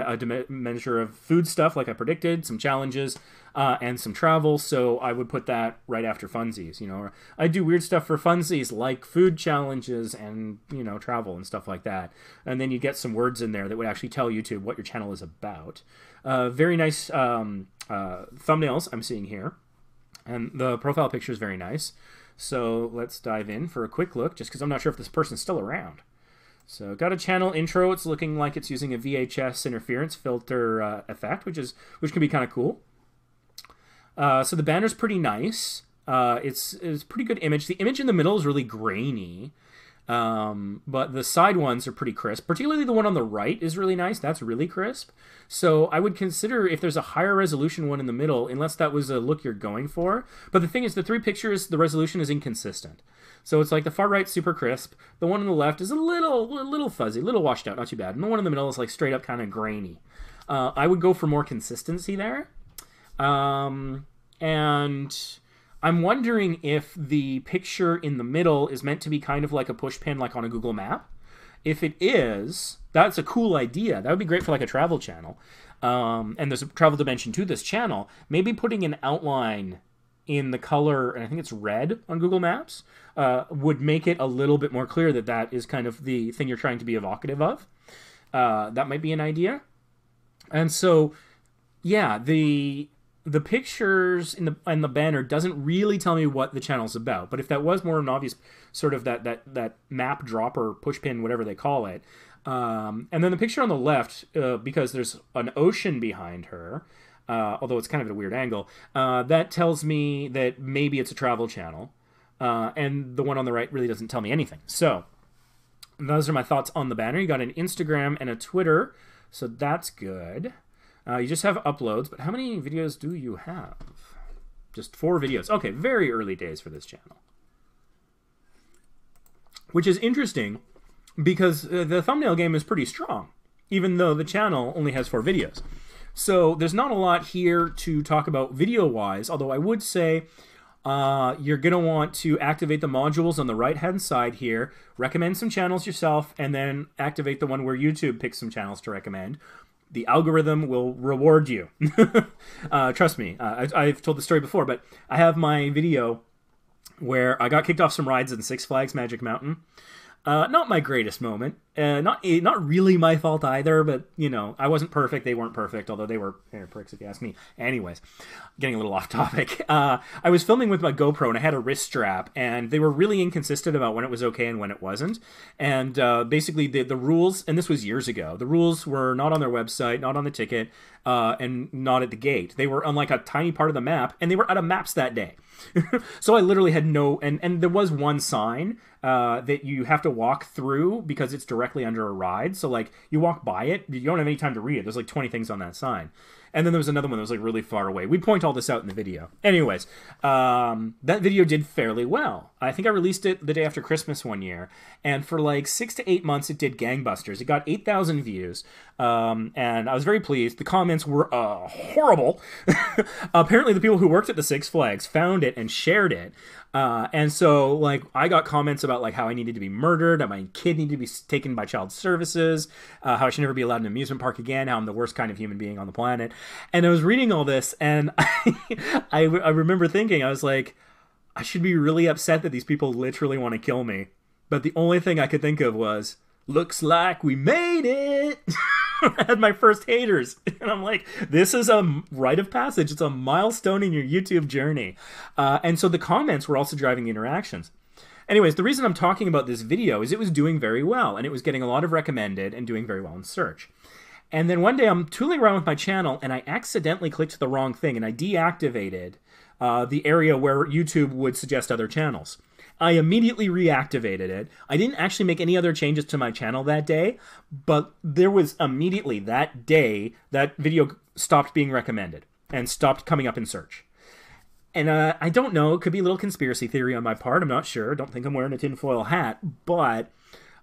measure of food stuff, like I predicted, some challenges, and some travel. So I would put that right after funsies, you know. Or I do weird stuff for funsies, like food challenges and, you know, travel and stuff like that. And then you get some words in there that would actually tell YouTube what your channel is about. Very nice thumbnails I'm seeing here. And the profile picture is very nice. So let's dive in for a quick look, just because I'm not sure if this person's still around. So got a channel intro. It's looking like it's using a VHS interference filter effect, which can be kind of cool. So the banner's pretty nice. It's a pretty good image. The image in the middle is really grainy, but the side ones are pretty crisp. Particularly the one on the right is really nice. That's really crisp. So I would consider if there's a higher resolution one in the middle, unless that was a look you're going for. But the thing is, the 3 pictures, the resolution is inconsistent. So it's like the far right super crisp, the one on the left is a little fuzzy, a little washed out, not too bad. And the one in the middle is like straight up kind of grainy. I would go for more consistency there. And I'm wondering if the picture in the middle is meant to be kind of like a push pin like on a Google map. If it is, that's a cool idea. That would be great for like a travel channel. And there's a travel dimension to this channel. Maybe putting an outline in the color, and I think it's red on Google Maps, would make it a little bit more clear that that is kind of the thing you're trying to be evocative of. That might be an idea. And so, yeah, the pictures in the banner doesn't really tell me what the channel's about. But if that was more of an obvious sort of that map dropper, push pin, whatever they call it, and then the picture on the left, because there's an ocean behind her, although it's kind of at a weird angle, that tells me that maybe it's a travel channel. And the one on the right really doesn't tell me anything. So those are my thoughts on the banner. You got an Instagram and a Twitter, so that's good. You just have uploads, but how many videos do you have? Just 4 videos. Okay, very early days for this channel. Which is interesting because the thumbnail game is pretty strong, even though the channel only has 4 videos. So there's not a lot here to talk about video-wise, although I would say you're going to want to activate the modules on the right-hand side here, recommend some channels yourself, and then activate the one where YouTube picks some channels to recommend. The algorithm will reward you. Trust me, I've told the story before, but I have my video where I got kicked off some rides in Six Flags Magic Mountain. Not my greatest moment. Not really my fault either, but, you know, I wasn't perfect. They weren't perfect, although they were pricks if you ask me. Anyways, getting a little off topic. I was filming with my GoPro, and I had a wrist strap, and they were really inconsistent about when it was okay and when it wasn't. And basically, the rules, and this was years ago, the rules were not on their website, not on the ticket, and not at the gate. They were on like a tiny part of the map, and they were out of maps that day. So I literally had no, and there was one sign that you have to walk through because it's directly under a ride. So like you walk by it, you don't have any time to read it. There's like 20 things on that sign. And then there was another one that was like really far away. We point all this out in the video. Anyways, that video did fairly well. I think I released it the day after Christmas one year. And for like 6 to 8 months, it did gangbusters. It got 8,000 views. And I was very pleased. The comments were horrible. Apparently the people who worked at the Six Flags found it and shared it. And so like I got comments about like how I needed to be murdered, that my kid needed to be taken by child services, how I should never be allowed in an amusement park again, how I'm the worst kind of human being on the planet. And I was reading all this, and I remember thinking, I was like, I should be really upset that these people literally want to kill me. But the only thing I could think of was, looks like we made it. I had my first haters. And I'm like, this is a rite of passage. It's a milestone in your YouTube journey. And so the comments were also driving the interactions. Anyways, the reason I'm talking about this video is it was doing very well, and it was getting a lot of recommended and doing very well in search. And then one day I'm tooling around with my channel, and I accidentally clicked the wrong thing, and I deactivated the area where YouTube would suggest other channels. I immediately reactivated it. I didn't actually make any other changes to my channel that day, but there was immediately that day that video stopped being recommended and stopped coming up in search. And I don't know, it could be a little conspiracy theory on my part, I'm not sure. I don't think I'm wearing a tinfoil hat, but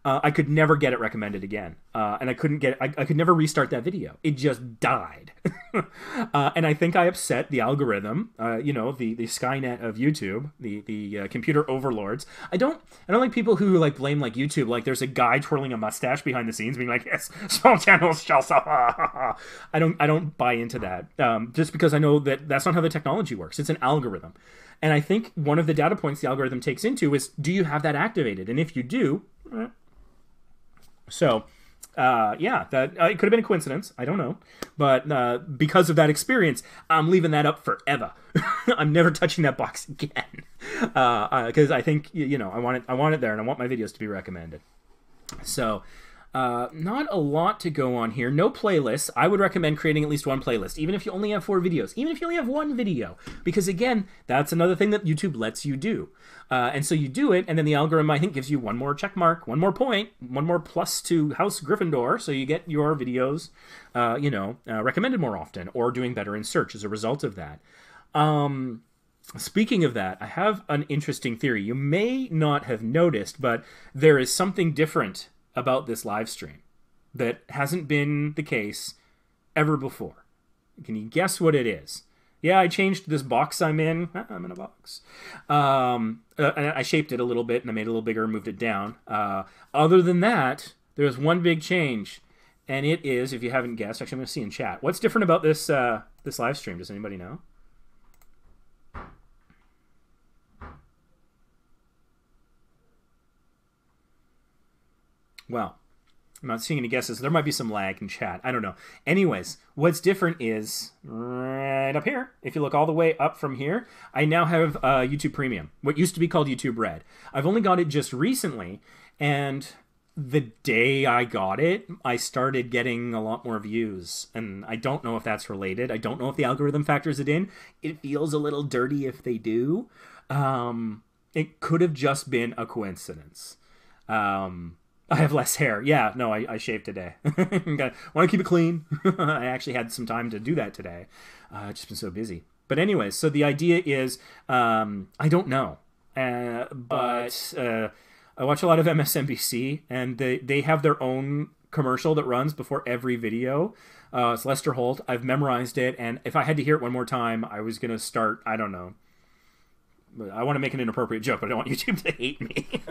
I could never get it recommended again. And I could never restart that video. It just died. And I think I upset the algorithm, you know, the Skynet of YouTube, the computer overlords. I don't like people who like blame like YouTube, like there's a guy twirling a mustache behind the scenes being like, yes, small channels shall suffer. I don't buy into that. Just because I know that that's not how the technology works. It's an algorithm. And I think one of the data points the algorithm takes into is, do you have that activated? And if you do, so, yeah, that it could have been a coincidence. I don't know. But because of that experience, I'm leaving that up forever. I'm never touching that box again. Because I think, you know, I want it there, and I want my videos to be recommended. So, not a lot to go on here. No playlists. I would recommend creating at least one playlist, even if you only have 4 videos, even if you only have 1 video. Because again, that's another thing that YouTube lets you do. And so you do it, and then the algorithm, I think, gives you 1 more check mark, 1 more point, 1 more plus to House Gryffindor, so you get your videos, you know, recommended more often, or doing better in search as a result of that. Speaking of that, I have an interesting theory. You may not have noticed, but there is something different about this live stream that hasn't been the case ever before. Can you guess what it is? Yeah, I changed this box I'm in. I'm in a box. And I shaped it a little bit, and I made it a little bigger and moved it down. Other than that, there's one big change, and it is, if you haven't guessed, actually I'm going to see in chat. What's different about this this live stream? Does anybody know? Well, I'm not seeing any guesses. There might be some lag in chat. I don't know. Anyways, what's different is right up here. If you look all the way up from here, I now have YouTube Premium, what used to be called YouTube Red. I've only got it just recently, and the day I got it, I started getting a lot more views, and I don't know if that's related. I don't know if the algorithm factors it in. It feels a little dirty if they do. It could have just been a coincidence. I have less hair. Yeah, no, I shaved today. Want to keep it clean. I actually had some time to do that today. I've just been so busy. But anyways, so the idea is, I don't know. But I watch a lot of MSNBC, and they have their own commercial that runs before every video. It's Lester Holt. I've memorized it, and if I had to hear it one more time, I was going to start, I don't know. I want to make an inappropriate joke, but I don't want YouTube to hate me.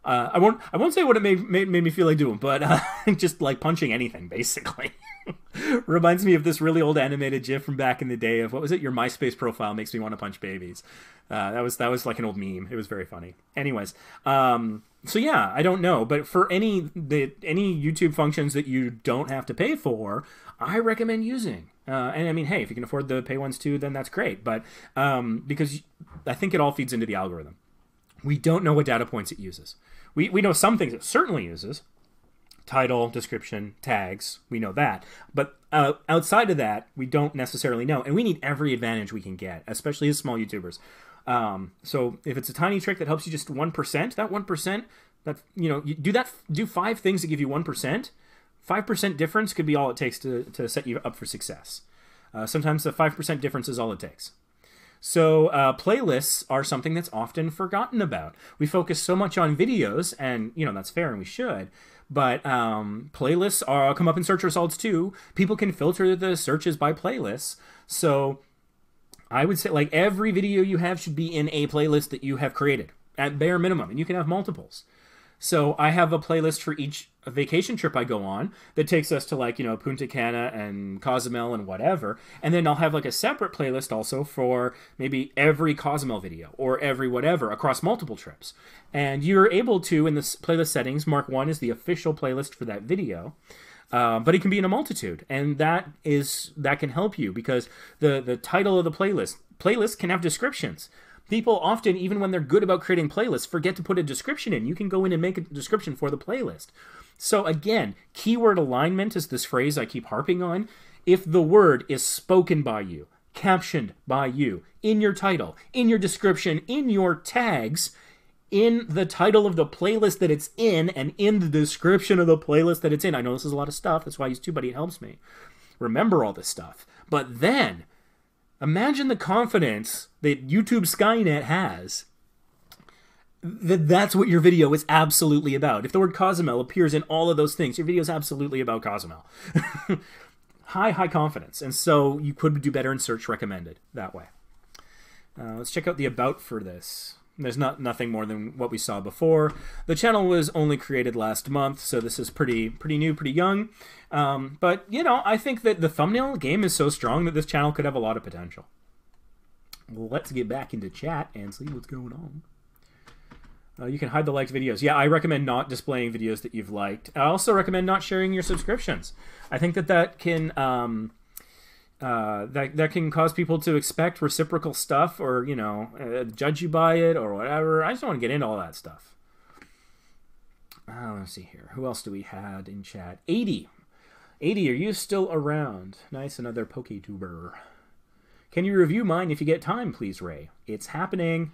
I won't say what it made me feel like doing, but just like punching anything, basically. Reminds me of this really old animated GIF from back in the day of, what was it? Your MySpace profile makes me want to punch babies. That was like an old meme. It was very funny. Anyways, so yeah, I don't know, but for any YouTube functions that you don't have to pay for, I recommend using. And I mean, hey, if you can afford the pay ones too, then that's great. But because I think it all feeds into the algorithm. We don't know what data points it uses. We know some things it certainly uses. title, description, tags. We know that. But outside of that, we don't necessarily know. And we need every advantage we can get, especially as small YouTubers. So if it's a tiny trick that helps you just 1%, that 1%, that, you know, you do 5 things that give you 1%. 5% difference could be all it takes to set you up for success. Sometimes the 5% difference is all it takes. So playlists are something that's often forgotten about. We focus so much on videos, and you know that's fair, and we should. But playlists come up in search results too. People can filter the searches by playlists. So I would say like every video you have should be in a playlist that you have created at bare minimum, and you can have multiples. So I have a playlist for each vacation trip I go on that takes us to like, you know, Punta Cana and Cozumel and whatever. And then I'll have like a separate playlist also for maybe every Cozumel video or every whatever across multiple trips. And you're able to, in the playlist settings, mark 1 as the official playlist for that video. But it can be in a multitude. And that can help you because the title of the playlist can have descriptions. People often, even when they're good about creating playlists, forget to put a description in. You can go in and make a description for the playlist. So again, keyword alignment is this phrase I keep harping on. If the word is spoken by you, captioned by you, in your title, in your description, in your tags, in the title of the playlist that it's in, and in the description of the playlist that it's in. I know this is a lot of stuff. That's why I use TubeBuddy. It helps me remember all this stuff. But then imagine the confidence that YouTube Skynet has that's what your video is absolutely about. If the word Cozumel appears in all of those things, your video is absolutely about Cozumel. High confidence. And so you could do better in search recommended that way. Let's check out the about for this. There's nothing more than what we saw before. The channel was only created last month, so this is pretty new, pretty young. But, you know, I think that the thumbnail game is so strong that this channel could have a lot of potential. Well, let's get back into chat and see what's going on. You can hide the liked videos. Yeah, I recommend not displaying videos that you've liked. I also recommend not sharing your subscriptions. I think that can that can cause people to expect reciprocal stuff, or you know, judge you by it or whatever. I just don't want to get into all that stuff. Let's see here. Who else do we had in chat? 80. 80, are you still around? Nice, another PokeTuber. Can you review mine if you get time, please, Ray? It's happening.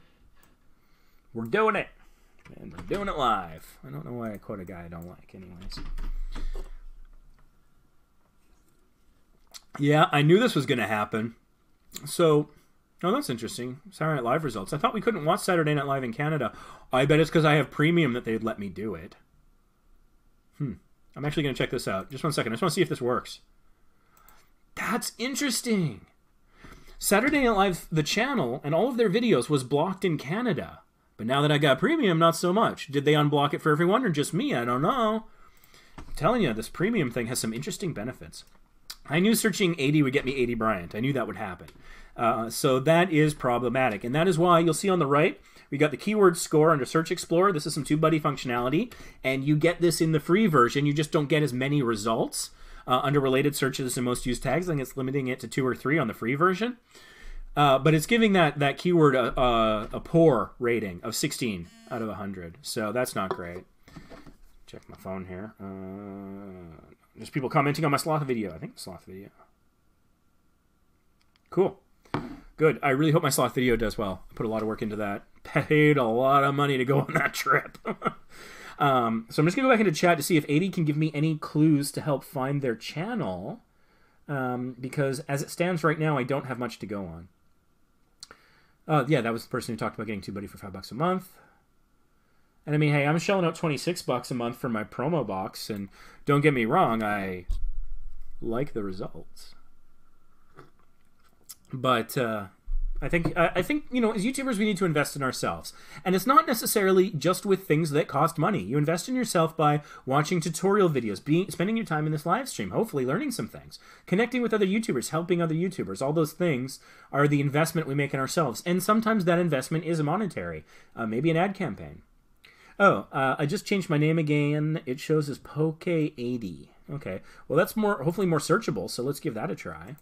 We're doing it. And we're doing it live. I don't know why I quote a guy I don't like anyways. Yeah, I knew this was going to happen. So, oh, that's interesting. Saturday Night Live results. I thought we couldn't watch Saturday Night Live in Canada. I bet it's because I have premium that they'd let me do it. I'm actually going to check this out. Just one second. I just want to see if this works. That's interesting. Saturday Night Live, the channel, and all of their videos was blocked in Canada. But now that I got premium, not so much. Did they unblock it for everyone or just me? I don't know. I'm telling you, this premium thing has some interesting benefits. I knew searching 80 would get me 80 Bryant. I knew that would happen. So that is problematic. And that is why you'll see on the right, we got the keyword score under Search Explorer. This is some TubeBuddy functionality. And you get this in the free version. You just don't get as many results under related searches and most used tags. I think it's limiting it to 2 or 3 on the free version. But it's giving that keyword a poor rating of 16 out of 100. So that's not great. Check my phone here. There's people commenting on my sloth video. I think sloth video. Cool. Good. I really hope my sloth video does well. I put a lot of work into that. Paid a lot of money to go on that trip. So I'm just going to go back into chat to see if 80 can give me any clues to help find their channel. Because as it stands right now, I don't have much to go on. Yeah, that was the person who talked about getting TubeBuddy for $5 a month. And I mean, hey, I'm shelling out $26 a month for my promo box, and don't get me wrong, I like the results. But I think you know, as YouTubers, we need to invest in ourselves, and it's not necessarily just with things that cost money. You invest in yourself by watching tutorial videos, spending your time in this live stream, hopefully learning some things, connecting with other YouTubers, helping other YouTubers. All those things are the investment we make in ourselves, and sometimes that investment is monetary, maybe an ad campaign. Oh, I just changed my name again. It shows as Poke80. Okay, well that's hopefully more searchable, so let's give that a try.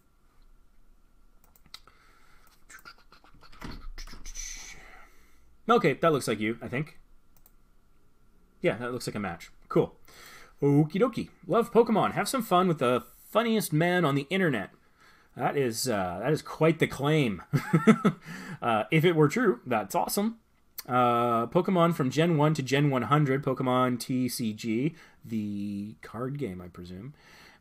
Okay, that looks like you, I think. Yeah, that looks like a match. Cool. Okie dokie. Love Pokemon. Have some fun with the funniest man on the internet. That is quite the claim. If it were true, that's awesome. Pokemon from Gen 1 to Gen 100. Pokemon TCG, the card game, I presume.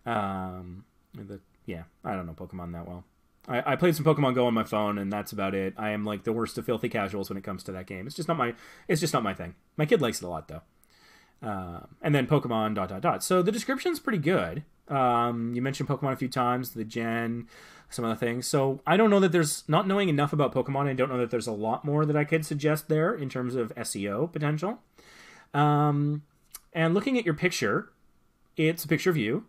Yeah, I don't know Pokemon that well. I played some Pokemon Go on my phone, and that's about it. I am like the worst of filthy casuals when it comes to that game. It's just not my thing. My kid likes it a lot though. And then Pokemon ... So the description's pretty good. You mentioned Pokemon a few times, the gen, some other things. So I don't know that there's, not knowing enough about Pokemon, I don't know that there's a lot more that I could suggest there in terms of SEO potential. And looking at your picture, it's a picture of you.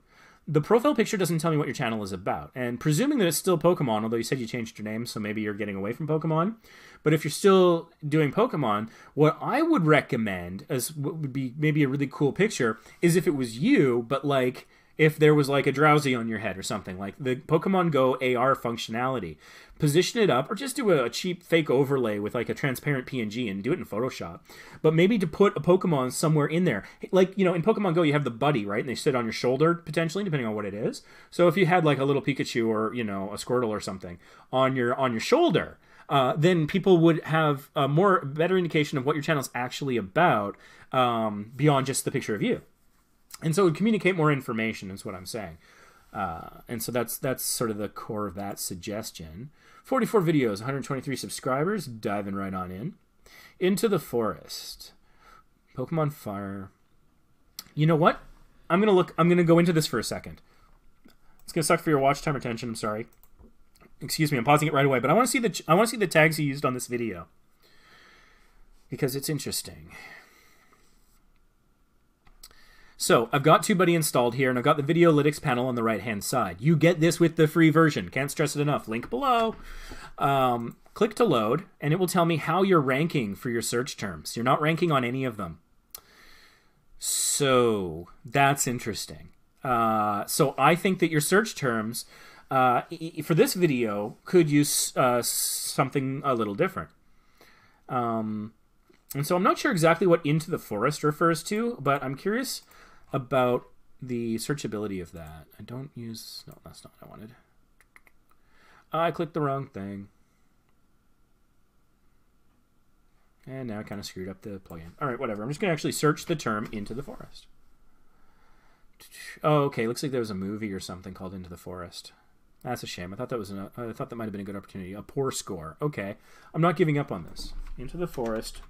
The profile picture doesn't tell me what your channel is about. And presuming that it's still Pokemon, although you said you changed your name, so maybe you're getting away from Pokemon. But if you're still doing Pokemon, what I would recommend, as what would be maybe a really cool picture, is if it was you, but like if there was like a Drowsy on your head or something, like the Pokemon Go AR functionality. Position it up, or just do a cheap fake overlay with like a transparent PNG and do it in Photoshop. But maybe to put a Pokemon somewhere in there. Like, you know, in Pokemon Go, you have the buddy, right? And they sit on your shoulder, potentially, depending on what it is. So if you had like a little Pikachu or, you know, a Squirtle or something on your shoulder, then people would have a better indication of what your channel is actually about, beyond just the picture of you. And so it would communicate more information, is what I'm saying. And so that's sort of the core of that suggestion. 44 videos, 123 subscribers, diving right on in. Into the Forest. Pokemon Fire. You know what? I'm gonna go into this for a second. It's gonna suck for your watch time retention, I'm sorry. Excuse me, I'm pausing it right away, but I want to see the tags he used on this video. Because it's interesting. So, I've got TubeBuddy installed here, and I've got the Videolytics panel on the right-hand side. You get this with the free version. Can't stress it enough. Link below. Click to load, and it will tell me how you're ranking for your search terms. You're not ranking on any of them. So, that's interesting. So, I think that your search terms for this video could use something a little different. And so, I'm not sure exactly what Into the Forest refers to, but I'm curious about the searchability of that. No, that's not what I wanted. I clicked the wrong thing. And now I kind of screwed up the plugin. All right, whatever. I'm just going to actually search the term Into the Forest. Oh, okay. Looks like there was a movie or something called Into the Forest. That's a shame. I thought that might have been a good opportunity. A poor score. Okay. I'm not giving up on this. Into the Forest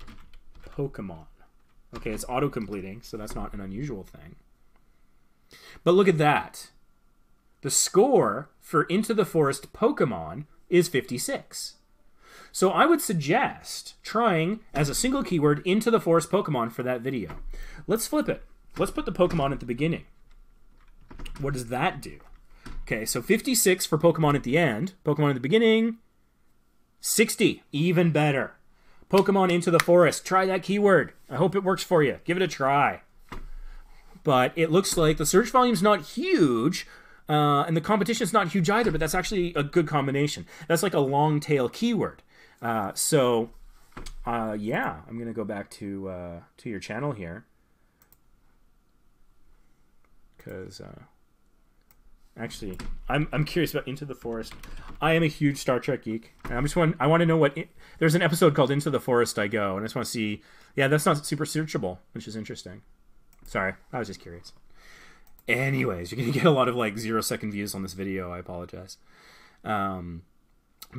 Pokemon. Okay, it's auto-completing, so that's not an unusual thing. But look at that. The score for Into the Forest Pokemon is 56. So I would suggest trying, as a single keyword, Into the Forest Pokemon for that video. Let's flip it. Let's put the Pokemon at the beginning. What does that do? Okay, so 56 for Pokemon at the end. Pokemon at the beginning, 60. Even better. Pokemon Into the Forest. Try that keyword. I hope it works for you. Give it a try. But it looks like the search volume's not huge, and the competition's not huge either, but that's actually a good combination. That's like a long tail keyword. Yeah, I'm going to go back to your channel here. Because, actually, I'm curious about Into the Forest. I am a huge Star Trek geek. And I want to know what... There's an episode called Into the Forest I Go, and I just want to see... Yeah, that's not super searchable, which is interesting. Sorry, I was just curious. Anyways, you're going to get a lot of, like, 0-second views on this video. I apologize. But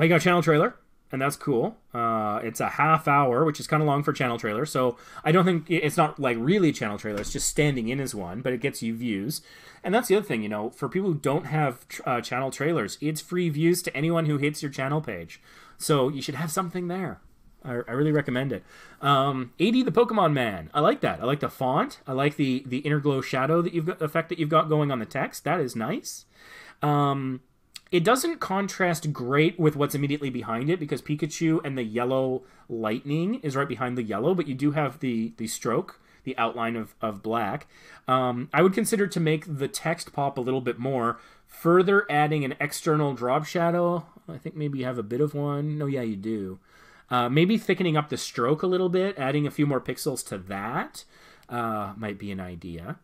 you got a channel trailer, and that's cool. It's a half hour, which is kind of long for a channel trailer, so I don't think... It's not, like, really a channel trailer. It's just standing in as one, but it gets you views. And that's the other thing, you know, for people who don't have channel trailers, it's free views to anyone who hits your channel page. So you should have something there. I really recommend it. 80 the Pokemon Man. I like that. I like the font. I like the inner glow shadow effect that you've got going on the text. That is nice. It doesn't contrast great with what's immediately behind it because Pikachu and the yellow lightning is right behind the yellow, but you do have the stroke, the outline of black. I would consider to make the text pop a little bit more, further adding an external drop shadow. I think maybe you have a bit of one. No, yeah, you do. Maybe thickening up the stroke a little bit, adding a few more pixels to that might be an idea.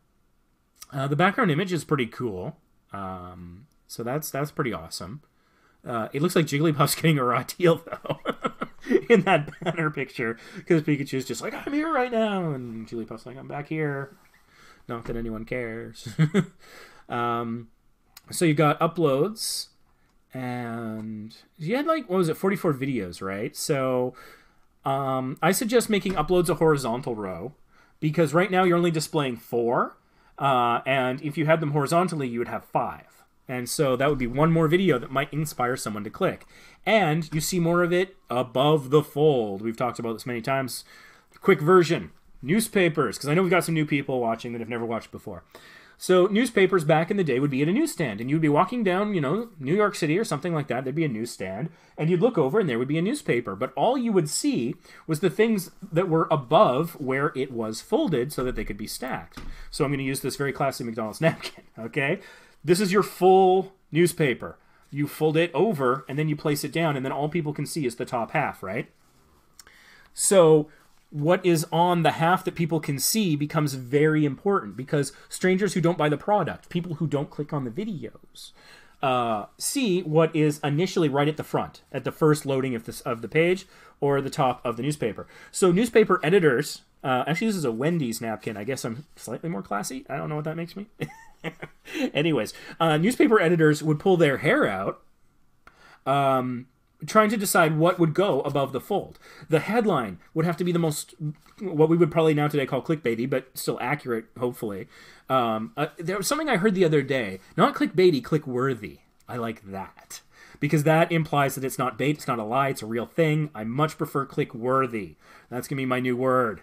The background image is pretty cool. So that's pretty awesome. It looks like Jigglypuff's getting a raw deal, though, in that banner picture, because Pikachu's just like, I'm here right now, and Jigglypuff's like, I'm back here. Not that anyone cares. So you got uploads, and you had, like, what was it, 44 videos, right? So I suggest making uploads a horizontal row, because right now you're only displaying 4, and if you had them horizontally, you would have 5. And so that would be one more video that might inspire someone to click. And you see more of it above the fold. We've talked about this many times. Quick version. Newspapers, because I know we've got some new people watching that have never watched before. So newspapers back in the day would be at a newsstand. And you'd be walking down, you know, New York City or something like that. There'd be a newsstand. And you'd look over and there would be a newspaper. But all you would see was the things that were above where it was folded so that they could be stacked. So I'm going to use this very classy McDonald's napkin, okay? This is your full newspaper. You fold it over, and then you place it down, and then all people can see is the top half, right? So what is on the half that people can see becomes very important, because strangers who don't buy the product, people who don't click on the videos, see what is initially right at the front, at the first loading of the page, or the top of the newspaper. So newspaper editors, actually this is a Wendy's napkin. I guess I'm slightly more classy. I don't know what that makes me. Anyways, newspaper editors would pull their hair out, trying to decide what would go above the fold. The headline would have to be the most, what we would probably now today call clickbaity, but still accurate, hopefully. There was something I heard the other day. Not clickbaity, click-worthy. I like that. Because that implies that it's not bait, it's not a lie, it's a real thing. I much prefer click-worthy. That's going to be my new word.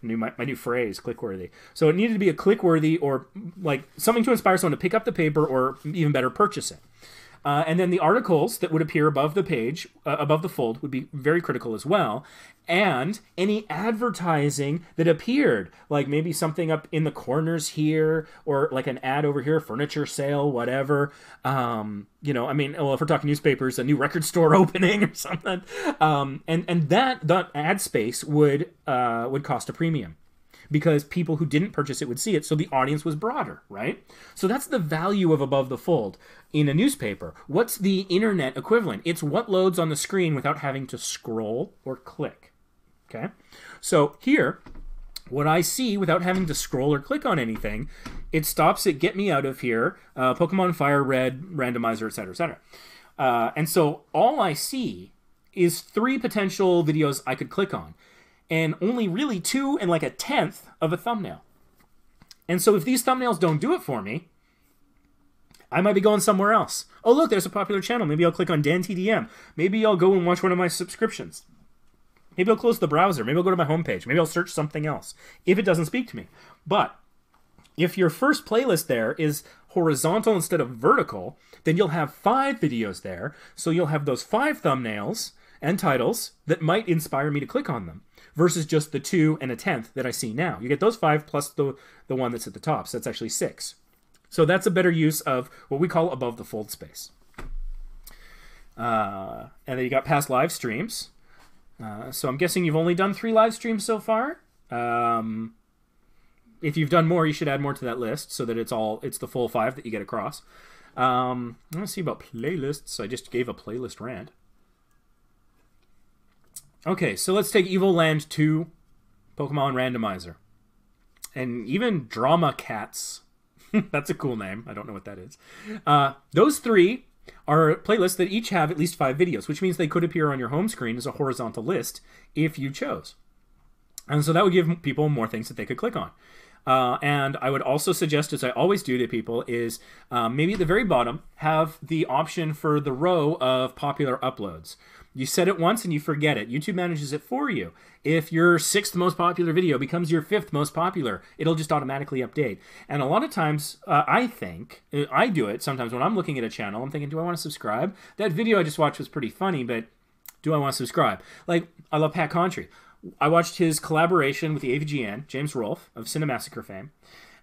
my new phrase, click-worthy. So it needed to be a click-worthy, or like something to inspire someone to pick up the paper, or even better, purchase it. And then the articles that would appear above the page, above the fold, would be very critical as well. And any advertising that appeared, like maybe something up in the corners here, or like an ad over here, furniture sale, whatever. You know, I mean, well, if we're talking newspapers, a new record store opening or something. And that ad space would cost a premium, because people who didn't purchase it would see it, so the audience was broader, right? So that's the value of above the fold in a newspaper. What's the internet equivalent? It's what loads on the screen without having to scroll or click, okay? So here, what I see without having to scroll or click on anything, it stops at Get Me Out of Here, Pokemon Fire Red, Randomizer, etc., etc. And so all I see is 3 potential videos I could click on, and only really 2 and like a 10th of a thumbnail. And so if these thumbnails don't do it for me, I might be going somewhere else. Oh, look, there's a popular channel. Maybe I'll click on Dan TDM. Maybe I'll go and watch one of my subscriptions. Maybe I'll close the browser. Maybe I'll go to my homepage. Maybe I'll search something else if it doesn't speak to me. But if your first playlist there is horizontal instead of vertical, then you'll have 5 videos there. So you'll have those 5 thumbnails and titles that might inspire me to click on them, versus just the 2 and a 10th that I see now. You get those 5 plus the one that's at the top, so that's actually 6. So that's a better use of what we call above the fold space. And then you got past live streams. So I'm guessing you've only done 3 live streams so far. If you've done more, you should add more to that list so that it's the full 5 that you get across. Let's see about playlists. I just gave a playlist rant. Okay, so let's take Evil Land 2, Pokemon Randomizer, and even Drama Cats. That's a cool name. I don't know what that is. Those 3 are playlists that each have at least 5 videos, which means they could appear on your home screen as a horizontal list if you chose. And so that would give people more things that they could click on. And I would also suggest, as I always do to people, is maybe at the very bottom have the option for the row of popular uploads. You set it once and you forget it. YouTube manages it for you. If your 6th most popular video becomes your 5th most popular, it'll just automatically update. And a lot of times, I do it sometimes when I'm looking at a channel, I'm thinking, do I want to subscribe? That video I just watched was pretty funny, but do I want to subscribe? Like, I love Pat Contry. I watched his collaboration with the AVGN, James Rolfe of Cinemassacre fame.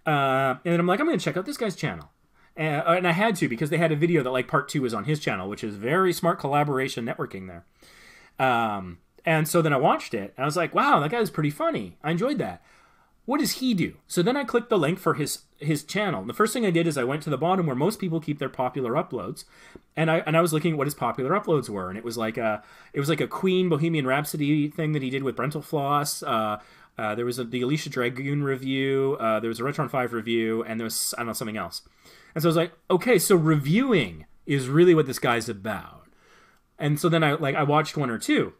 And then I'm like, I'm going to check out this guy's channel. And I had to, because they had a video that like part 2 was on his channel, which is very smart collaboration networking there. And so then I watched it, and I was like, wow, that guy was pretty funny. I enjoyed that. what does he do? So then I clicked the link for his channel. And the first thing I did is I went to the bottom where most people keep their popular uploads, and I was looking at what his popular uploads were, and it was like a Queen Bohemian Rhapsody thing that he did with Brental Floss. There was the Alicia Dragoon review. There was a Retron 5 review, and there was, I don't know, something else. And so I was like, okay, so reviewing is really what this guy's about. And so then I watched one or two.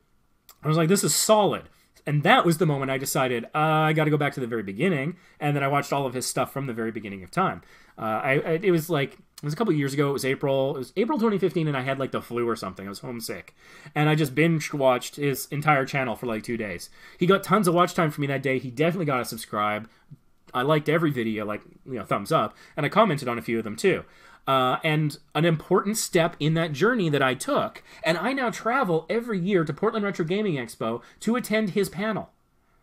I was like, this is solid. And that was the moment I decided, I got to go back to the very beginning. And then I watched all of his stuff from the very beginning of time. It was a couple of years ago. It was April 2015, and I had like the flu or something. I was homesick. And I just binge watched his entire channel for like 2 days. He got tons of watch time for me that day. He definitely got a subscribe. I liked every video, like, thumbs up. And I commented on a few of them too. And an important step in that journey that I took, and I now travel every year to Portland Retro Gaming Expo to attend his panel,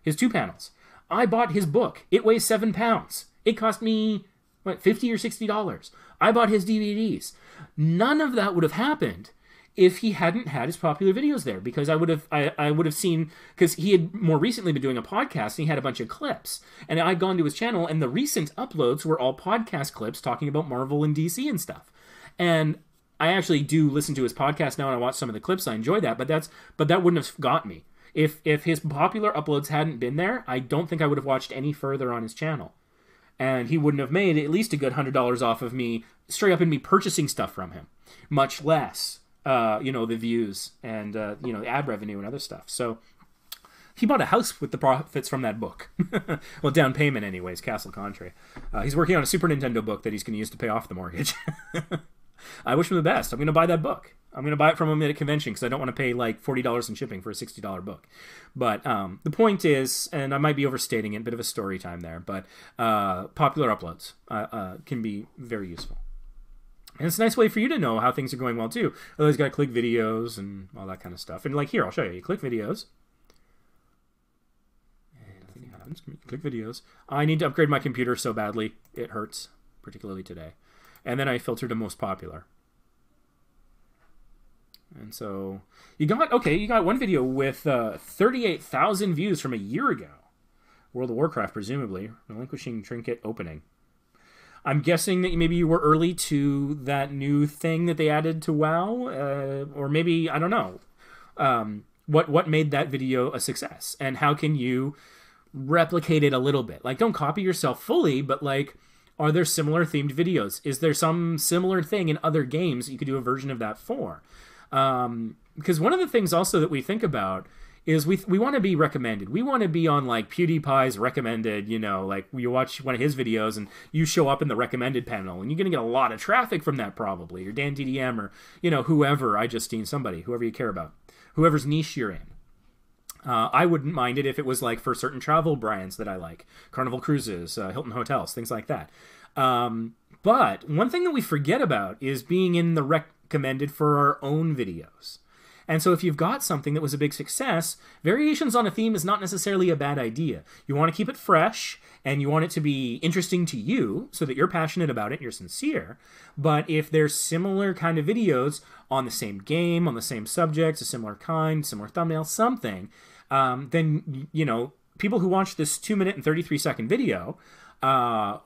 his 2 panels. I bought his book. It weighs 7 pounds. It cost me, $50 or $60. I bought his DVDs. None of that would have happened if he hadn't had his popular videos there, because I would have seen, because he had more recently been doing a podcast and he had a bunch of clips, and I'd gone to his channel and the recent uploads were all podcast clips talking about Marvel and DC and stuff. And I actually do listen to his podcast now, and I watch some of the clips. I enjoy that, but that wouldn't have got me. If his popular uploads hadn't been there, I don't think I would have watched any further on his channel. And he wouldn't have made at least a good $100 off of me, straight up in me purchasing stuff from him, much less the views and, the ad revenue and other stuff. So he bought a house with the profits from that book. Well, down payment anyways, Castle Contre. He's working on a Super Nintendo book that he's going to use to pay off the mortgage. I wish him the best. I'm going to buy that book. I'm going to buy it from him at a convention because I don't want to pay like $40 in shipping for a $60 book. But the point is, and I might be overstating it, a bit of a story time there, but popular uploads can be very useful. And it's a nice way for you to know how things are going well, too. Otherwise, you got to click videos and all that kind of stuff. And, like, here, I'll show you. You click videos. And nothing happens. Click videos. I need to upgrade my computer so badly. It hurts, particularly today. And then I filter to most popular. And so, you got one video with 38,000 views from a year ago. World of Warcraft, presumably. Relinquishing Trinket opening. I'm guessing that maybe you were early to that new thing that they added to WoW, or maybe, I don't know, what made that video a success, and how can you replicate it a little bit? Like, don't copy yourself fully, but like, are there similar themed videos? Is there some similar thing in other games that you could do a version of that for? Because one of the things also that we think about is we want to be recommended. We want to be on like PewDiePie's recommended, like you watch one of his videos and you show up in the recommended panel and you're going to get a lot of traffic from that probably, or Dan DDM, or, whoever, somebody, whoever you care about, whoever's niche you're in. I wouldn't mind it if it was like for certain travel brands that I like, Carnival Cruises, Hilton Hotels, things like that. But one thing that we forget about is being in the recommended for our own videos. And so if you've got something that was a big success, variations on a theme is not necessarily a bad idea. You want to keep it fresh, and you want it to be interesting to you so that you're passionate about it and you're sincere. But if there's similar kind of videos on the same game, on the same subjects, a similar kind, similar thumbnail, something, then, people who watch this 2-minute and 33-second video,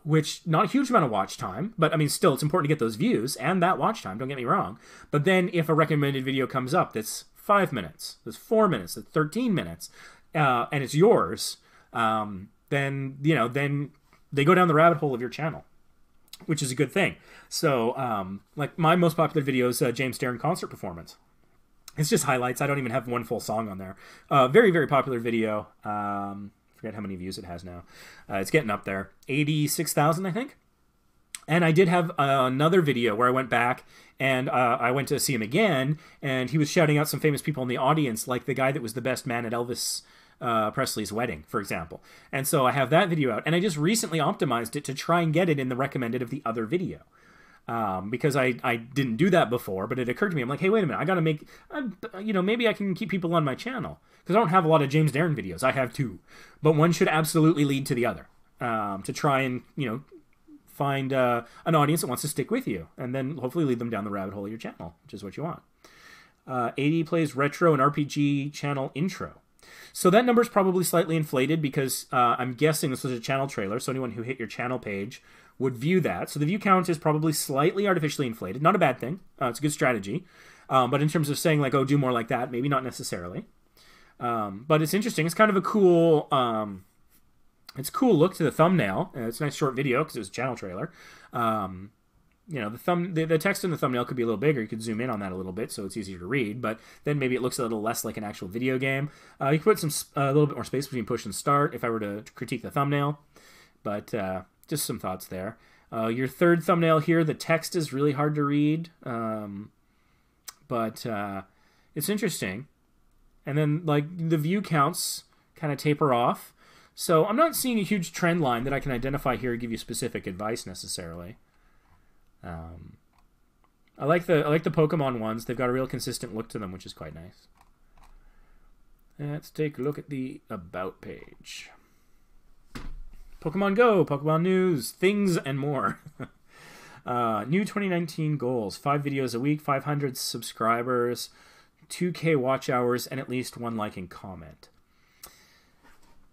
which not a huge amount of watch time, but I mean, still, it's important to get those views and that watch time, don't get me wrong. But then if a recommended video comes up that's 5 minutes, that's 4 minutes, that's 13 minutes, and it's yours, then they go down the rabbit hole of your channel, which is a good thing. So, like my most popular video is James Darren concert performance. It's just highlights. I don't even have one full song on there. Very, very popular video. Forget how many views it has now. It's getting up there. 86,000, I think. And I did have another video where I went back and I went to see him again, and he was shouting out some famous people in the audience, like the guy that was the best man at Elvis Presley's wedding, for example. And so I have that video out, and I just recently optimized it to try and get it in the recommended of the other video. Because I didn't do that before, but it occurred to me, I'm like, hey, wait a minute, I gotta make, maybe I can keep people on my channel. Because I don't have a lot of James Darren videos. I have 2. But one should absolutely lead to the other. To try and, find an audience that wants to stick with you. And then hopefully lead them down the rabbit hole of your channel, which is what you want. 80 plays retro and RPG channel intro. So that number is probably slightly inflated because I'm guessing this was a channel trailer, so anyone who hit your channel page would view that. So the view count is probably slightly artificially inflated. Not a bad thing. It's a good strategy. But in terms of saying, like, oh, do more like that, maybe not necessarily. But it's interesting. It's kind of a cool... it's a cool look to the thumbnail. It's a nice short video because it was a channel trailer. You know, the text in the thumbnail could be a little bigger. You could zoom in on that a little bit so it's easier to read, but then maybe it looks a little less like an actual video game. You could put a little bit more space between push and start if I were to critique the thumbnail, but just some thoughts there. Your third thumbnail here, the text is really hard to read, but it's interesting. And then, like, the view counts kind of taper off. So I'm not seeing a huge trend line that I can identify here to give you specific advice necessarily. I like the Pokemon ones. They've got a real consistent look to them, which is quite nice. Let's take a look at the About page. Pokemon Go, Pokemon News, things and more. New 2019 goals. 5 videos a week, 500 subscribers, 2K watch hours, and at least 1 like and comment.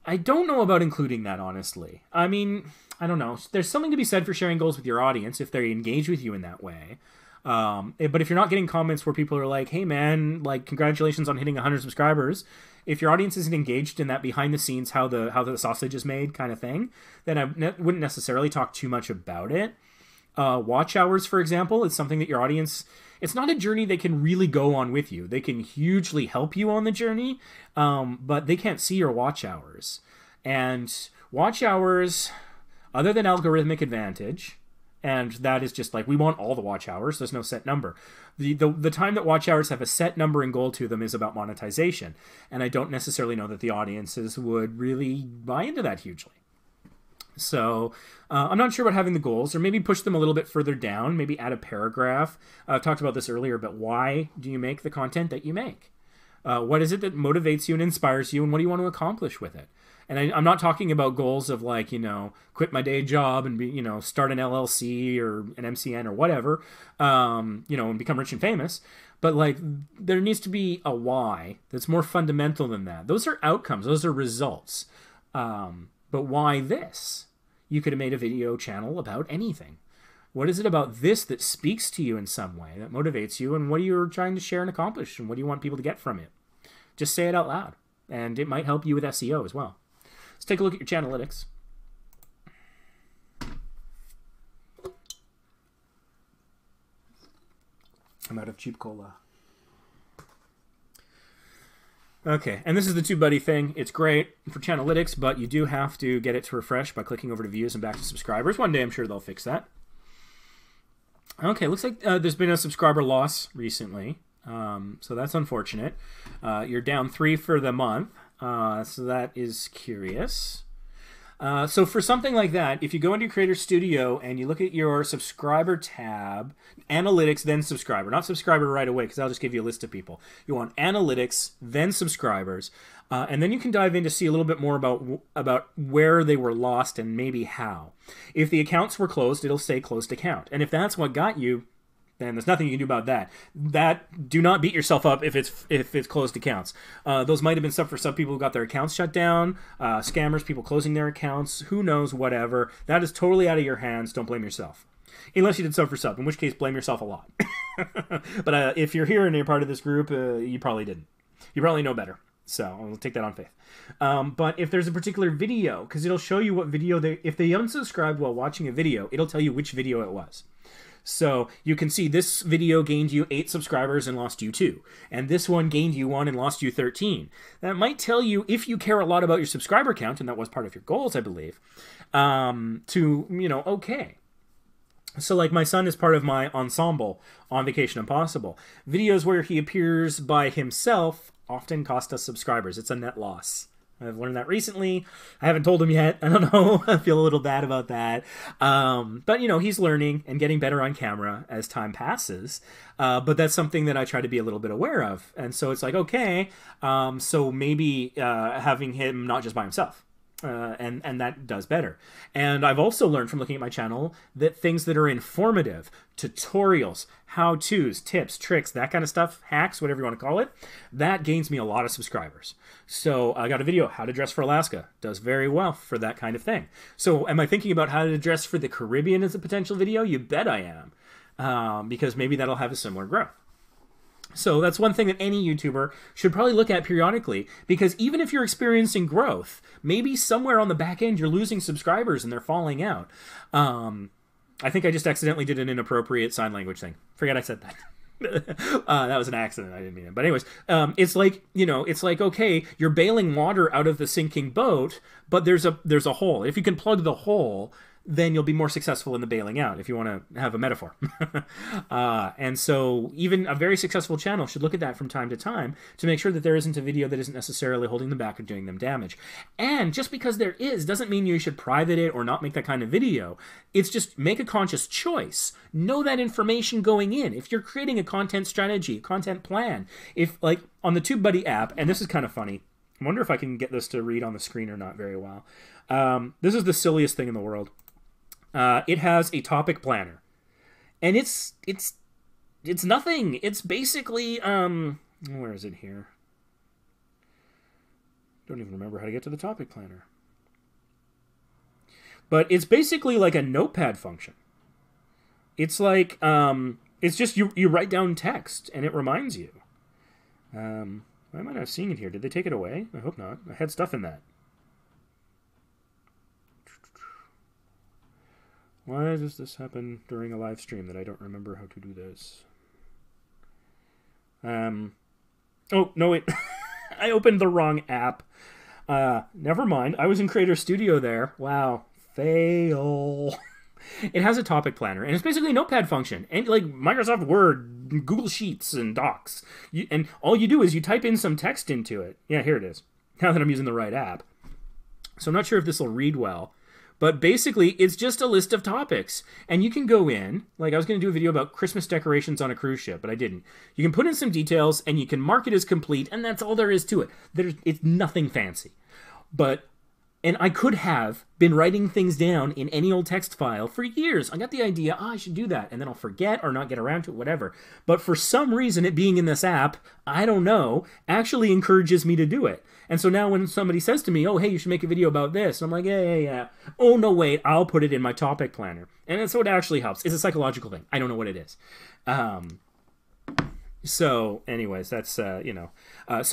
I don't know about including that, honestly. I mean, I don't know. There's something to be said for sharing goals with your audience if they engage with you in that way. But if you're not getting comments where people are like, hey man, like, congratulations on hitting 100 subscribers, if your audience isn't engaged in that behind the scenes, how the sausage is made kind of thing, then I wouldn't necessarily talk too much about it. Watch hours, for example, is something that your audience... It's not a journey they can really go on with you. They can hugely help you on the journey, but they can't see your watch hours. And watch hours, other than algorithmic advantage, and that is just like, we want all the watch hours, there's no set number. The time that watch hours have a set number and goal to them is about monetization. And I don't necessarily know that the audiences would really buy into that hugely. So I'm not sure about having the goals, or maybe push them a little bit further down, maybe add a paragraph. I've talked about this earlier, but why do you make the content that you make? What is it that motivates you and inspires you, and what do you want to accomplish with it? And I'm not talking about goals of, like, you know, quit my day job and be, you know, start an LLC or an MCN or whatever, you know, and become rich and famous. But, like, there needs to be a why that's more fundamental than that. Those are outcomes. Those are results. But why this? You could have made a video channel about anything. What is it about this that speaks to you in some way, that motivates you, and what are you trying to share and accomplish, and what do you want people to get from it? Just say it out loud, and it might help you with SEO as well. Let's take a look at your Channelytics. I'm out of cheap cola. Okay, and this is the TubeBuddy thing. It's great for Channelytics, but you do have to get it to refresh by clicking over to views and back to subscribers. One day I'm sure they'll fix that. Okay, looks like there's been a subscriber loss recently, so that's unfortunate. You're down 3 for the month, so that is curious. So for something like that, if you go into Creator Studio and you look at your subscriber tab, analytics, then subscriber, not subscriber right away, because I'll just give you a list of people. You want analytics, then subscribers, and then you can dive in to see a little bit more about where they were lost and maybe how. If the accounts were closed, it'll say closed account. And if that's what got you, then there's nothing you can do about that. Do not beat yourself up if it's closed accounts. Those might have been stuff for some people who got their accounts shut down, scammers, people closing their accounts, who knows, whatever. That is totally out of your hands. Don't blame yourself. Unless you did sub for sub, in which case blame yourself a lot. But if you're here and you're part of this group, you probably didn't. You probably know better. So I'll take that on faith. But if there's a particular video, because it'll show you what video if they unsubscribed while watching a video, it'll tell you which video it was. So you can see this video gained you 8 subscribers and lost you 2. And this one gained you 1 and lost you 13. That might tell you, if you care a lot about your subscriber count, and that was part of your goals, I believe, to, you know, okay. So, like, my son is part of my ensemble on Vacation Impossible. Videos where he appears by himself often cost us subscribers. It's a net loss. I've learned that recently. I haven't told him yet. I don't know. I feel a little bad about that. But, you know, he's learning and getting better on camera as time passes. But that's something that I try to be a little bit aware of. And so it's like, okay, so maybe having him not just by himself. and that does better. And I've also learned from looking at my channel that things that are informative, tutorials, how-tos, tips, tricks, that kind of stuff, hacks, whatever you want to call it, that gains me a lot of subscribers. So I got a video, how to dress for Alaska, does very well for that kind of thing. So am I thinking about how to dress for the Caribbean as a potential video? You bet I am, because maybe that'll have a similar growth. So that's one thing that any YouTuber should probably look at periodically, because even if you're experiencing growth, maybe somewhere on the back end you're losing subscribers and they're falling out. I think I just accidentally did an inappropriate sign language thing. Forget I said that. That was an accident. I didn't mean it. But anyways, it's like, you know, it's like, okay, you're bailing water out of the sinking boat, but there's a hole. If you can plug the hole, then you'll be more successful in the bailing out, if you want to have a metaphor. And so even a very successful channel should look at that from time to time to make sure that there isn't a video that isn't necessarily holding them back or doing them damage. And just because there is doesn't mean you should private it or not make that kind of video. It's just make a conscious choice. Know that information going in. If you're creating a content strategy, a content plan, if like on the TubeBuddy app, and this is kind of funny, I wonder if I can get this to read on the screen or not very well. This is the silliest thing in the world. It has a topic planner, and it's nothing. It's basically where is it here? Don't even remember how to get to the topic planner. But it's basically like a notepad function. It's like it's just you write down text and it reminds you. Why am I not seeing it here? Did they take it away? I hope not. I had stuff in that. Why does this happen during a live stream that I don't remember how to do this? Oh, no, wait. I opened the wrong app. Never mind. I was in Creator Studio there. Wow. Fail. It has a topic planner, and it's basically a notepad function. And like Microsoft Word, Google Sheets, and Docs. And all you do is you type in some text into it. Yeah, here it is. Now that I'm using the right app. So I'm not sure if this will read well. But basically, it's just a list of topics. And you can go in, like I was going to do a video about Christmas decorations on a cruise ship, but I didn't. You can put in some details, and you can mark it as complete, and that's all there is to it. It's nothing fancy. And I could have been writing things down in any old text file for years. I got the idea, I should do that, and then I'll forget or not get around to it, whatever. But for some reason, it being in this app, I don't know, actually encourages me to do it. And so now when somebody says to me, oh, hey, you should make a video about this, I'm like, yeah. Oh, no, wait, I'll put it in my topic planner. And so it actually helps. It's a psychological thing. I don't know what it is. So anyways, that's, so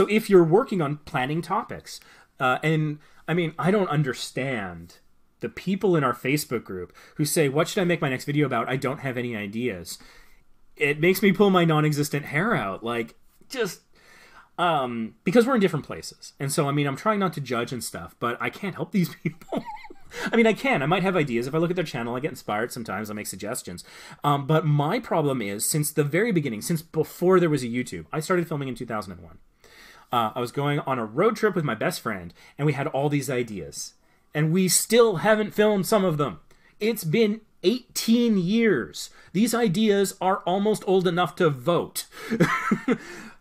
if you're working on planning topics, and I mean, I don't understand the people in our Facebook group who say, what should I make my next video about? I don't have any ideas. It makes me pull my non-existent hair out. Like, just... because we're in different places. And so, I mean, I'm trying not to judge and stuff, but I can't help these people. I mean, I can. I might have ideas. If I look at their channel, I get inspired sometimes. I make suggestions. But my problem is, since the very beginning, since before there was a YouTube, I started filming in 2001. I was going on a road trip with my best friend, and we had all these ideas. And we still haven't filmed some of them. It's been 18 years. These ideas are almost old enough to vote.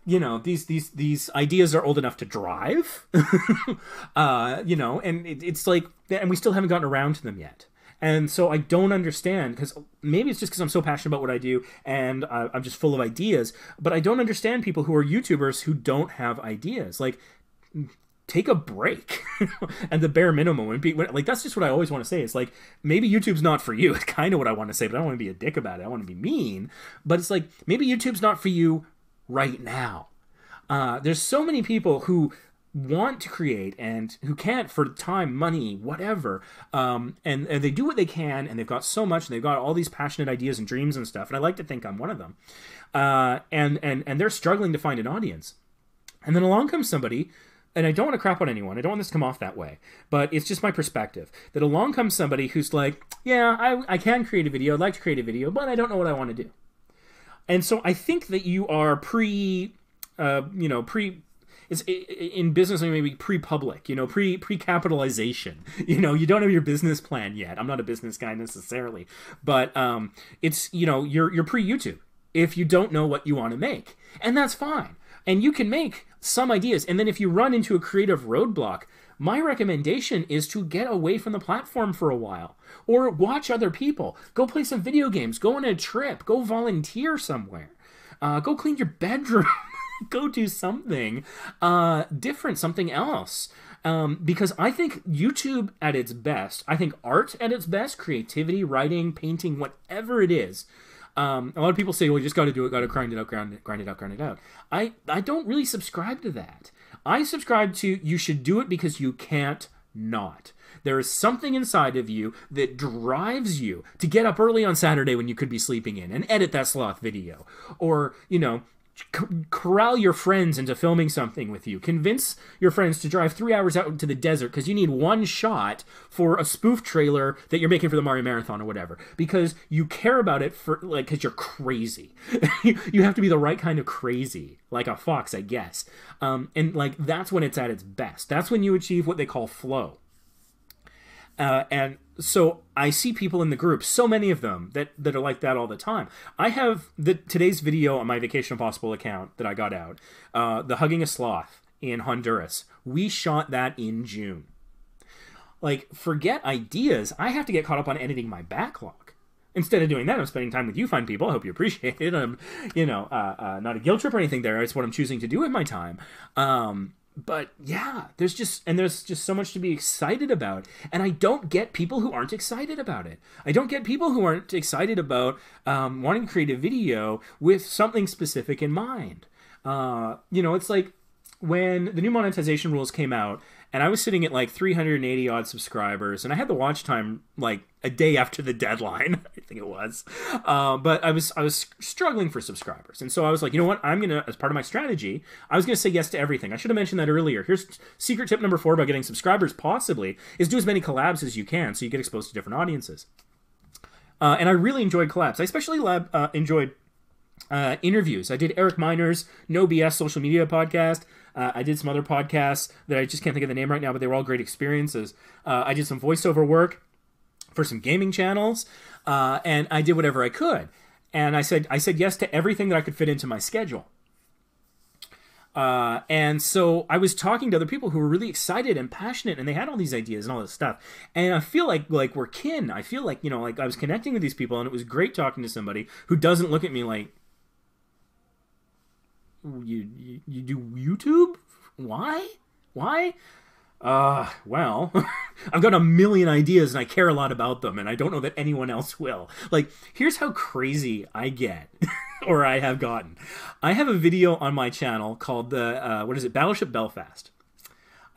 You know, these ideas are old enough to drive, you know, and it's like, and we still haven't gotten around to them yet. And so I don't understand, because maybe it's just because I'm so passionate about what I do and I'm just full of ideas, but I don't understand people who are YouTubers who don't have ideas. Like, take a break and the bare minimum. And like, that's just what I always want to say. It's like, maybe YouTube's not for you. It's kind of what I want to say, but I don't want to be a dick about it. I want to be mean, but it's like, maybe YouTube's not for you right now. There's so many people who want to create and who can't for time, money, whatever. And they do what they can, and they've got so much, and they've got all these passionate ideas and dreams and stuff. And I like to think I'm one of them. And they're struggling to find an audience. And then along comes somebody, and I don't want to crap on anyone. I don't want this to come off that way, but it's just my perspective. That along comes somebody who's like, yeah, I can create a video. I'd like to create a video, but I don't know what I want to do. And so I think that you are it's in business, maybe pre-public, pre-capitalization. You don't have your business plan yet. I'm not a business guy necessarily, but it's, you're pre-YouTube if you don't know what you want to make. And that's fine. And you can make some ideas. And then if you run into a creative roadblock, my recommendation is to get away from the platform for a while, or watch other people. Go play some video games, go on a trip, go volunteer somewhere, go clean your bedroom, go do something different, something else. Because I think YouTube at its best, I think art at its best, creativity, writing, painting, whatever it is. A lot of people say, well, you just got to do it, got to grind it out, grind it out, grind it out. I don't really subscribe to that. I subscribe to you should do it because you can't not. There is something inside of you that drives you to get up early on Saturday when you could be sleeping in and edit that sloth video. Or, you know, corral your friends into filming something with you. Convince your friends to drive 3 hours out into the desert because you need one shot for a spoof trailer that you're making for the Mario Marathon or whatever. Because you care about it for, like, because you're crazy. You have to be the right kind of crazy, like a fox, I guess. And like that's when it's at its best. That's when you achieve what they call flow. And so I see people in the group, so many of them that are like that all the time. I have today's video on my Vacation Impossible account that I got out, the hugging a sloth in Honduras. We shot that in June. Like, forget ideas. I have to get caught up on editing my backlog. Instead of doing that, I'm spending time with you fine people. I hope you appreciate it. I'm, you know, not a guilt trip or anything there. It's what I'm choosing to do with my time. But yeah, there's just so much to be excited about. And I don't get people who aren't excited about it. I don't get people who aren't excited about wanting to create a video with something specific in mind. You know, it's like when the new monetization rules came out, and I was sitting at like 380 odd subscribers, and I had the watch time like a day after the deadline, I think it was. But I was struggling for subscribers, and so I was like, you know what? I'm gonna, as part of my strategy, I was gonna say yes to everything. I should have mentioned that earlier. Here's secret tip number 4 about getting subscribers. Possibly is do as many collabs as you can, so you get exposed to different audiences. And I really enjoyed collabs. I especially enjoyed interviews. I did Eric Miner's No BS social media podcast. I did some other podcasts that I just can't think of the name right now, but they were all great experiences. I did some voiceover work for some gaming channels, and I did whatever I could. And I said yes to everything that I could fit into my schedule. And so I was talking to other people who were really excited and passionate, and they had all these ideas and all this stuff. And I feel like we're kin. I feel like, you know, like I was connecting with these people, and it was great talking to somebody who doesn't look at me like, you do YouTube? Why? Well, I've got a million ideas and I care a lot about them, and I don't know that anyone else will. Like, here's how crazy I get, or I have gotten. I have a video on my channel called Battleship Belfast.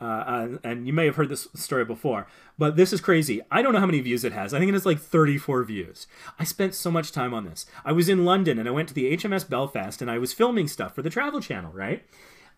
And you may have heard this story before, but this is crazy. I don't know how many views it has. I think it has like 34 views. I spent so much time on this. I was in London and I went to the HMS Belfast and I was filming stuff for the Travel Channel, right?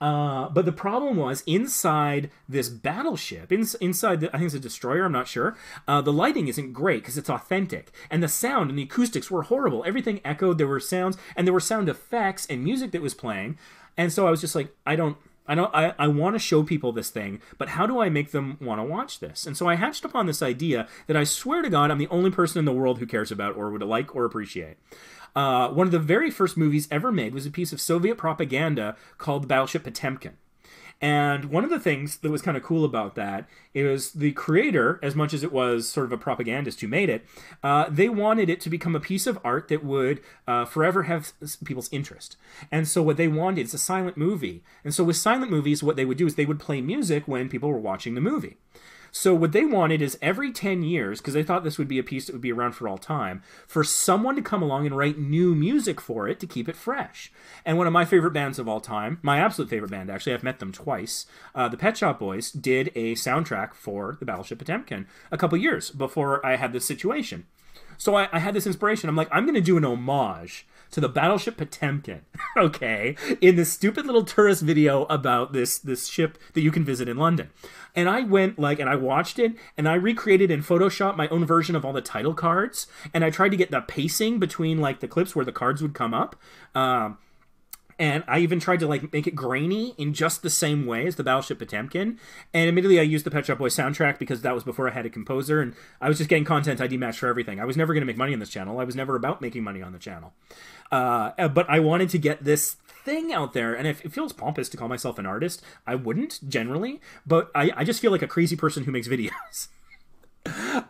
But the problem was inside this battleship, inside I think it's a destroyer, I'm not sure, the lighting isn't great because it's authentic. And the sound and the acoustics were horrible. Everything echoed, there were sounds, and there were sound effects and music that was playing. And so I was just like, I want to show people this thing, but how do I make them want to watch this? And so I hatched upon this idea that I swear to God I'm the only person in the world who cares about or would like or appreciate. One of the very first movies ever made was a piece of Soviet propaganda called Battleship Potemkin. And one of the things that was kind of cool about that is the creator, as much as it was sort of a propagandist who made it, they wanted it to become a piece of art that would forever have people's interest. And so what they wanted is a silent movie. And so with silent movies, what they would do is they would play music when people were watching the movie. So what they wanted is every 10 years, because they thought this would be a piece that would be around for all time, for someone to come along and write new music for it to keep it fresh. And one of my favorite bands of all time, my absolute favorite band actually, I've met them twice, the Pet Shop Boys did a soundtrack for the Battleship Potemkin a couple years before I had this situation. So I had this inspiration. I'm like, I'm going to do an homage to the Battleship Potemkin, okay, in this stupid little tourist video about this ship that you can visit in London. And I went, and I watched it, and I recreated in Photoshop my own version of all the title cards, and I tried to get the pacing between, the clips where the cards would come up. And I even tried to make it grainy in just the same way as the Battleship Potemkin. And admittedly, I used the Pet Shop Boys soundtrack because that was before I had a composer, and I was just getting content ID matched for everything. I was never going to make money on this channel. I was never about making money on the channel. But I wanted to get this thing out there, and it feels pompous to call myself an artist. I wouldn't, generally, but I just feel like a crazy person who makes videos.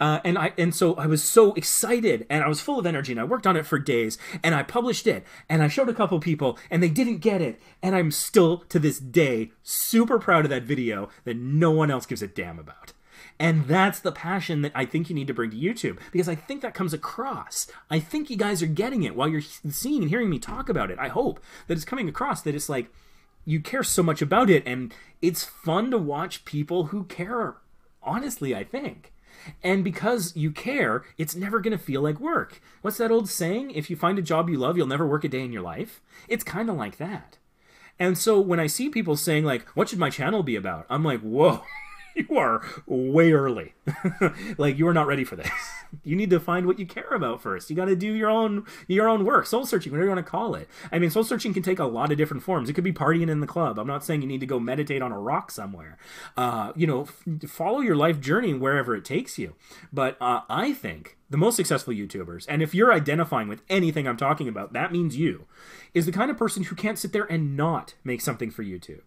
And so I was so excited, and I was full of energy, and I worked on it for days, and I published it, and I showed a couple people, and they didn't get it, and I'm still, to this day, super proud of that video that no one else gives a damn about. And that's the passion that I think you need to bring to YouTube, because I think that comes across. I think you guys are getting it while you're seeing and hearing me talk about it. I hope that it's coming across, that it's like you care so much about it, and it's fun to watch people who care, honestly, I think. And because you care, it's never going to feel like work. What's that old saying? If you find a job you love, you'll never work a day in your life. It's kind of like that. And so when I see people saying, like, what should my channel be about? I'm like, whoa. You are way early. Like, you are not ready for this. You need to find what you care about first. You got to do your own work. Soul searching, whatever you want to call it. I mean, soul searching can take a lot of different forms. It could be partying in the club. I'm not saying you need to go meditate on a rock somewhere. You know, follow your life journey wherever it takes you. But I think the most successful YouTubers, and if you're identifying with anything I'm talking about, that means you, is the kind of person who can't sit there and not make something for YouTube.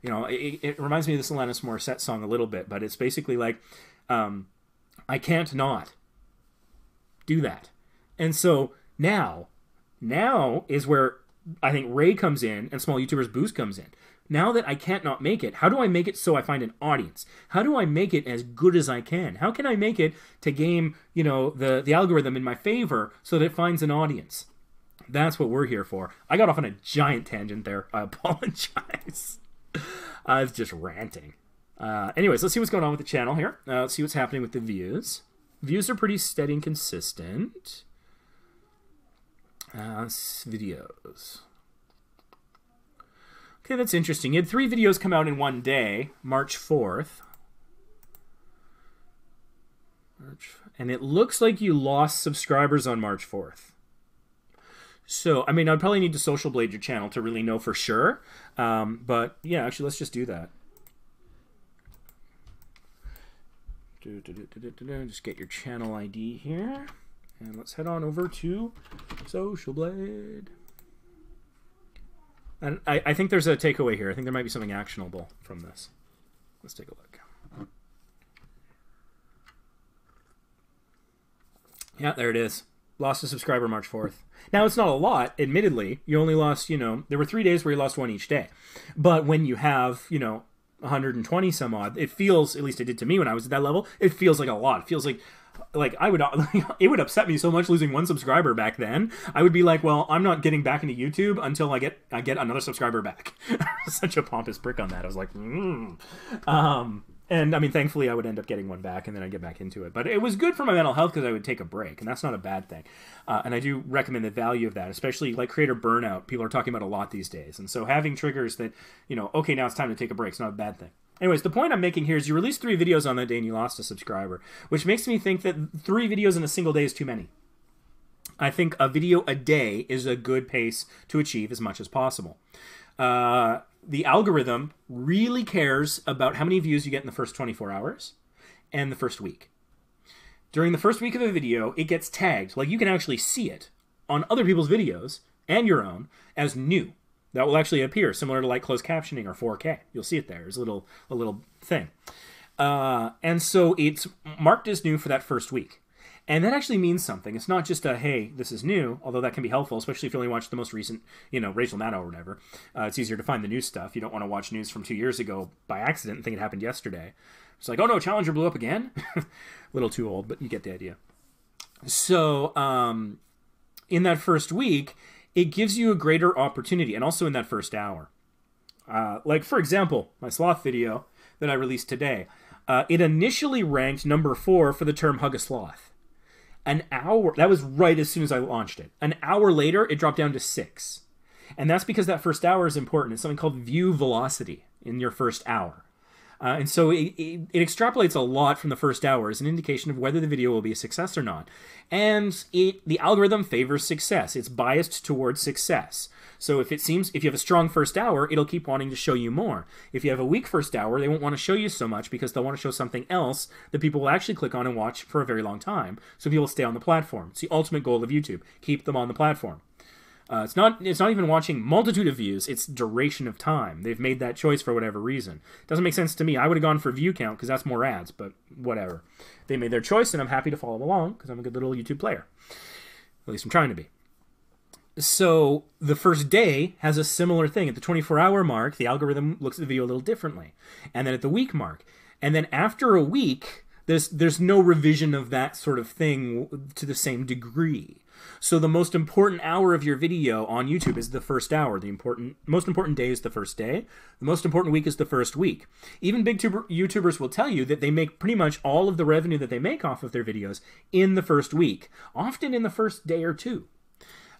You know, it reminds me of this Alanis Morissette song a little bit, but it's basically like, I can't not do that. And so now is where I think Ray comes in and Small YouTubers Boost comes in. Now that I can't not make it, how do I make it so I find an audience? How do I make it as good as I can? How can I make it to game, you know, the algorithm in my favor so that it finds an audience? That's what we're here for. I got off on a giant tangent there. I apologize. I was just ranting. Anyways, let's see what's going on with the channel here. Let's see what's happening with the views. Views are pretty steady and consistent. Videos. Okay, that's interesting. You had 3 videos come out in one day, March 4th. And it looks like you lost subscribers on March 4th. So, I mean, I'd probably need to social blade your channel to really know for sure. But, yeah, actually, let's just do that. Just get your channel ID here. And let's head on over to Social Blade. And I think there's a takeaway here. I think there might be something actionable from this. Let's take a look. Yeah, there it is. Lost a subscriber March 4th. Now, it's not a lot, admittedly. You only lost, you know, there were 3 days where you lost 1 each day. But when you have, you know, 120 some odd, it feels, at least it did to me when I was at that level, it feels like a lot. It feels like I would, it would upset me so much losing 1 subscriber back then. I would be like, well, I'm not getting back into YouTube until I get another subscriber back. Such a pompous prick on that. I was like, And, I mean, thankfully, I would end up getting 1 back, and then I'd get back into it. But it was good for my mental health because I would take a break, and that's not a bad thing. And I do recommend the value of that, especially, like, creator burnout. People are talking about a lot these days. And so having triggers that, you know, okay, now it's time to take a break is not a bad thing. Anyways, the point I'm making here is you released 3 videos on that day and you lost a subscriber, which makes me think that 3 videos in a single day is too many. I think a video a day is a good pace to achieve as much as possible. The algorithm really cares about how many views you get in the first 24 hours and the first week. During the first week of a video, it gets tagged, like you can actually see it on other people's videos and your own as new. That will actually appear, similar to like closed captioning or 4K. You'll see it there. There's a little thing. And so it's marked as new for that first week. And that actually means something. It's not just a, hey, this is new, although that can be helpful, especially if you only watch the most recent, you know, Rachel Maddow or whatever. It's easier to find the new stuff. You don't want to watch news from 2 years ago by accident and think it happened yesterday. It's like, oh no, Challenger blew up again? A little too old, but you get the idea. So in that first week, it gives you a greater opportunity, and also in that first hour. Like, for example, my sloth video that I released today, it initially ranked number 4 for the term hug a sloth. An hour, that was right as soon as I launched it. An hour later, it dropped down to 6. And that's because that first hour is important. It's something called view velocity in your first hour. And so it extrapolates a lot from the first hour as an indication of whether the video will be a success or not. And the algorithm favors success. It's biased towards success. So if you have a strong first hour, it'll keep wanting to show you more. If you have a weak first hour, they won't want to show you so much because they'll want to show something else that people will actually click on and watch for a very long time. So people stay on the platform. It's the ultimate goal of YouTube. Keep them on the platform. It's not even watching multitude of views, it's duration of time. They've made that choice for whatever reason. Doesn't make sense to me. I would have gone for view count because that's more ads, but whatever. They made their choice, and I'm happy to follow along because I'm a good little YouTube player. At least I'm trying to be. So the first day has a similar thing. At the 24-hour mark, the algorithm looks at the video a little differently. And then at the week mark. And then after a week, there's no revision of that sort of thing to the same degree. So the most important hour of your video on YouTube is the first hour. The most important day is the first day. The most important week is the first week. Even big YouTubers will tell you that they make pretty much all of the revenue that they make off of their videos in the first week, often in the first day or two.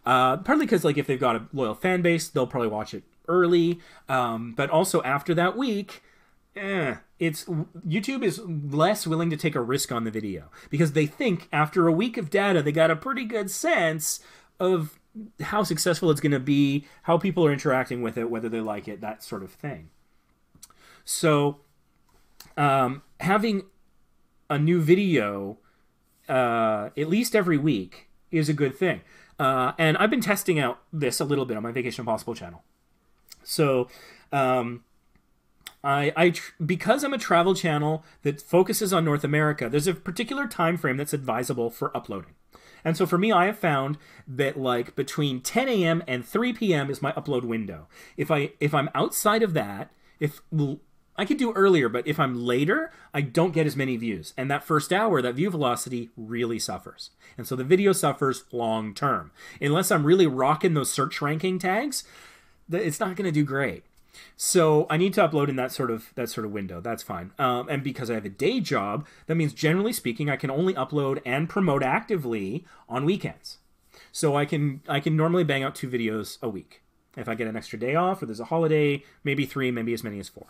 Partly because, like, if they've got a loyal fan base, they'll probably watch it early. But also after that week, YouTube is less willing to take a risk on the video because they think after a week of data, they got a pretty good sense of how successful it's going to be, how people are interacting with it, whether they like it, that sort of thing. So having a new video at least every week is a good thing. And I've been testing out this a little bit on my Vacation Impossible channel. So because I'm a travel channel that focuses on North America, there's a particular time frame that's advisable for uploading. And so for me, I have found that like between 10 a.m. and 3 p.m. is my upload window. If I'm outside of that, I could do earlier, but if I'm later, I don't get as many views. And that first hour, that view velocity really suffers. And so the video suffers long term. Unless I'm really rocking those search ranking tags, it's not going to do great. So I need to upload in that sort of window. That's fine. And because I have a day job, that means generally speaking, I can only upload and promote actively on weekends. So I can normally bang out 2 videos a week. If I get an extra day off or there's a holiday, maybe 3, maybe as many as 4.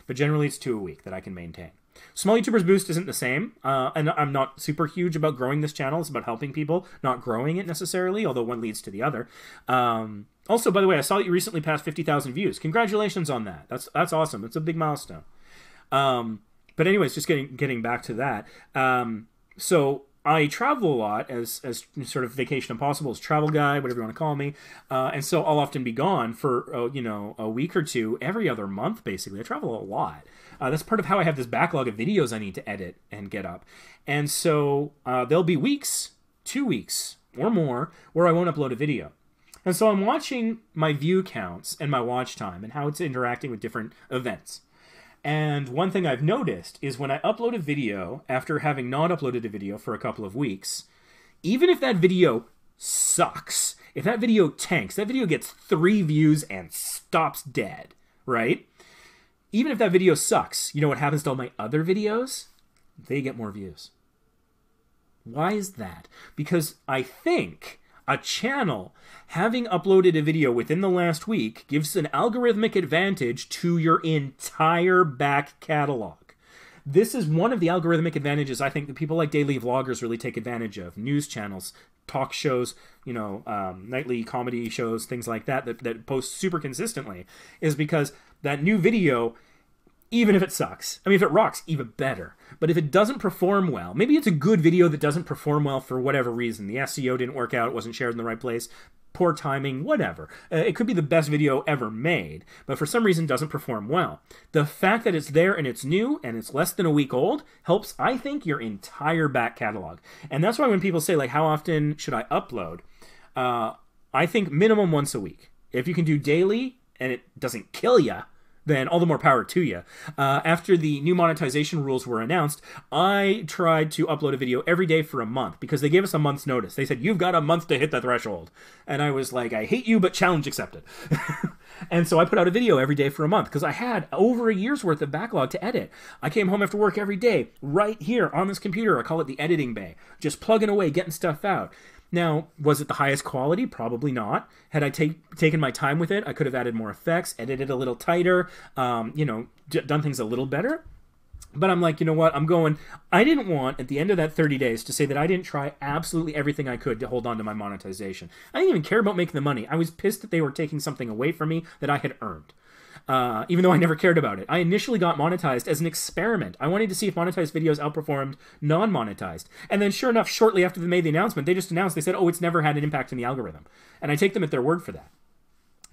But generally it's 2 a week that I can maintain. Small YouTubers Boost isn't the same, and I'm not super huge about growing this channel. It's about helping people, not growing it necessarily, although one leads to the other. Also, by the way, I saw that you recently passed 50,000 views. Congratulations on that. That's awesome. It's a big milestone. But anyways, just getting back to that. So I travel a lot as sort of Vacation Impossible's travel guy, whatever you want to call me. And so I'll often be gone for, a week or two every other month, basically. I travel a lot. That's part of how I have this backlog of videos I need to edit and get up. And so there'll be weeks, 2 weeks or more, where I won't upload a video. And so I'm watching my view counts and my watch time and how it's interacting with different events. And one thing I've noticed is when I upload a video after having not uploaded a video for a couple of weeks, even if that video sucks, if that video tanks, that video gets 3 views and stops dead, right? Even if that video sucks, you know what happens to all my other videos? They get more views. Why is that? Because I think a channel having uploaded a video within the last week gives an algorithmic advantage to your entire back catalog. This is one of the algorithmic advantages I think that people like daily vloggers really take advantage of. News channels, talk shows, nightly comedy shows, things like that post super consistently, is because that new video, even if it sucks, I mean, if it rocks, even better. But if it doesn't perform well, maybe it's a good video that doesn't perform well for whatever reason. The SEO didn't work out, it wasn't shared in the right place, poor timing, whatever. It could be the best video ever made, but for some reason doesn't perform well. The fact that it's there and it's new and it's less than a week old helps, I think, your entire back catalog. And that's why when people say, like, how often should I upload? I think minimum once a week. If you can do daily and it doesn't kill you, then all the more power to you. After the new monetization rules were announced, I tried to upload a video every day for a month because they gave us a month's notice. They said, you've got a month to hit the threshold. And I was like, I hate you, but challenge accepted. And so I put out a video every day for a month because I had over a year's worth of backlog to edit. I came home after work every day, right here on this computer. I call it the editing bay. Just plugging away, getting stuff out. Now, was it the highest quality? Probably not. Had I taken my time with it, I could have added more effects, edited a little tighter, done things a little better. But I'm like, you know what? I didn't want, at the end of that 30 days, to say that I didn't try absolutely everything I could to hold on to my monetization. I didn't even care about making the money. I was pissed that they were taking something away from me that I had earned. even though I never cared about it. I initially got monetized as an experiment. I wanted to see if monetized videos outperformed non-monetized. And then sure enough, shortly after they made the announcement, they just announced, they said, oh, it's never had an impact on the algorithm. And I take them at their word for that.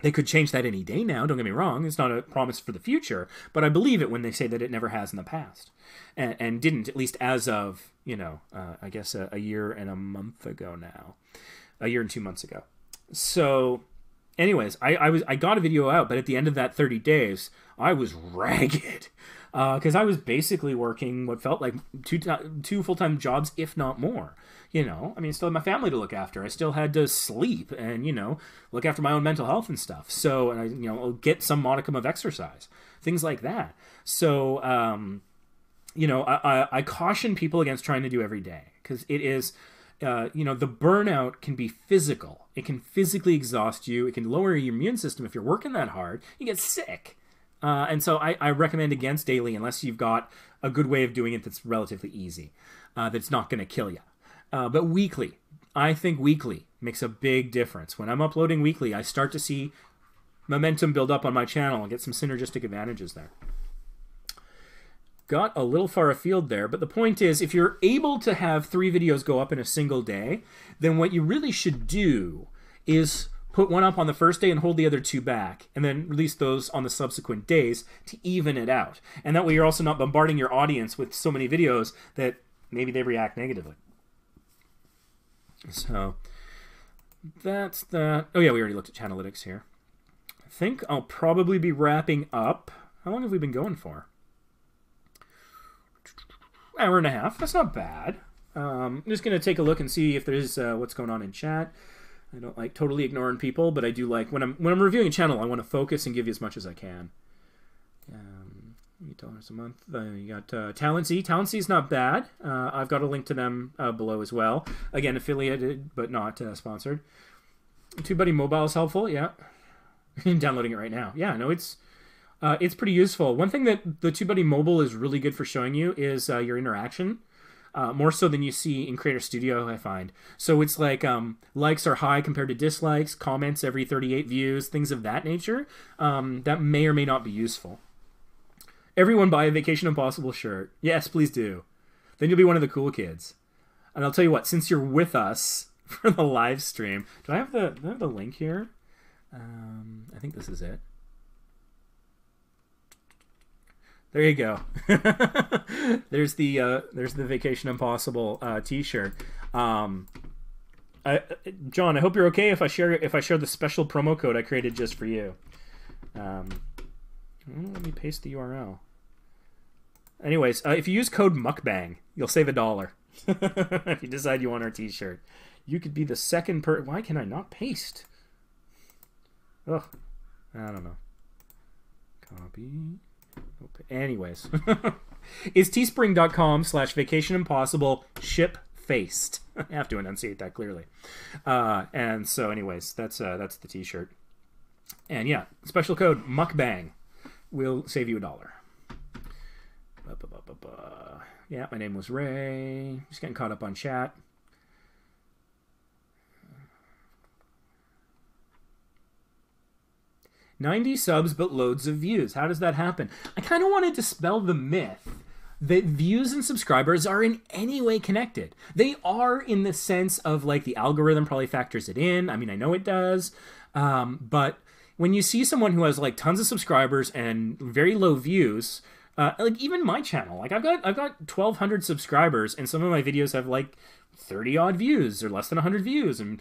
They could change that any day now, don't get me wrong. It's not a promise for the future, but I believe it when they say that it never has in the past. And didn't, at least as of, I guess a year and a month ago now. A year and 2 months ago. So, anyways, I got a video out, but at the end of that 30 days, I was ragged. Because I was basically working what felt like two full-time jobs, if not more. I still had my family to look after. I still had to sleep and, look after my own mental health and stuff. So, and I'll get some modicum of exercise, things like that. So, I caution people against trying to do every day because it is, the burnout can be physical. It can physically exhaust you. It can lower your immune system. If you're working that hard, you get sick. And so I recommend against daily unless you've got a good way of doing it that's relatively easy, that's not going to kill you. But weekly, I think weekly makes a big difference. When I'm uploading weekly, I start to see momentum build up on my channel and get some synergistic advantages there. Got a little far afield there, but the point is, if you're able to have 3 videos go up in a single day, then what you really should do is put one up on the first day and hold the other 2 back, and then release those on the subsequent days to even it out. And that way you're also not bombarding your audience with so many videos that maybe they react negatively. So that's that. Oh yeah, we already looked at Chanalytics here. I think I'll probably be wrapping up. How long have we been going for? Hour and a half. That's not bad. I'm just going to take a look and see if there's what's going on in chat. I don't like totally ignoring people, but I do like when I'm reviewing a channel, I want to focus and give you as much as I can. $8 a month. You got Talentsy. Talentsy is not bad. I've got a link to them below as well. Again, affiliated, but not sponsored. TubeBuddy Mobile is helpful. Yeah, I'm downloading it right now. Yeah, no, it's pretty useful. One thing that the TubeBuddy Mobile is really good for showing you is your interaction. More so than you see in Creator Studio, I find. So it's like likes are high compared to dislikes, comments every 38 views, things of that nature. That may or may not be useful. Everyone buy a Vacation Impossible shirt. Yes, please do. Then you'll be one of the cool kids. And I'll tell you what, since you're with us for the live stream, do I have the link here? I think this is it. There you go. There's the Vacation Impossible t-shirt. John, I hope you're okay if I share the special promo code I created just for you. Let me paste the URL. Anyways, if you use code mukbang, you'll save $1. If you decide you want our t-shirt, you could be the second person. Why can I not paste? Ugh, I don't know. Copy. Okay. Anyways, it's teespring.com/vacationimpossible ship-faced. I have to enunciate that clearly. And so anyways, that's the t-shirt. And yeah, special code mukbang will save you $1. Yeah, my name was Ray. Just getting caught up on chat. $90 subs, but loads of views. How does that happen? I kind of want to dispel the myth that views and subscribers are in any way connected. They are in the sense of like the algorithm probably factors it in. I mean, I know it does. But when you see someone who has like tons of subscribers and very low views, like even my channel, like I've got 1,200 subscribers and some of my videos have like 30 odd views or less than 100 views, and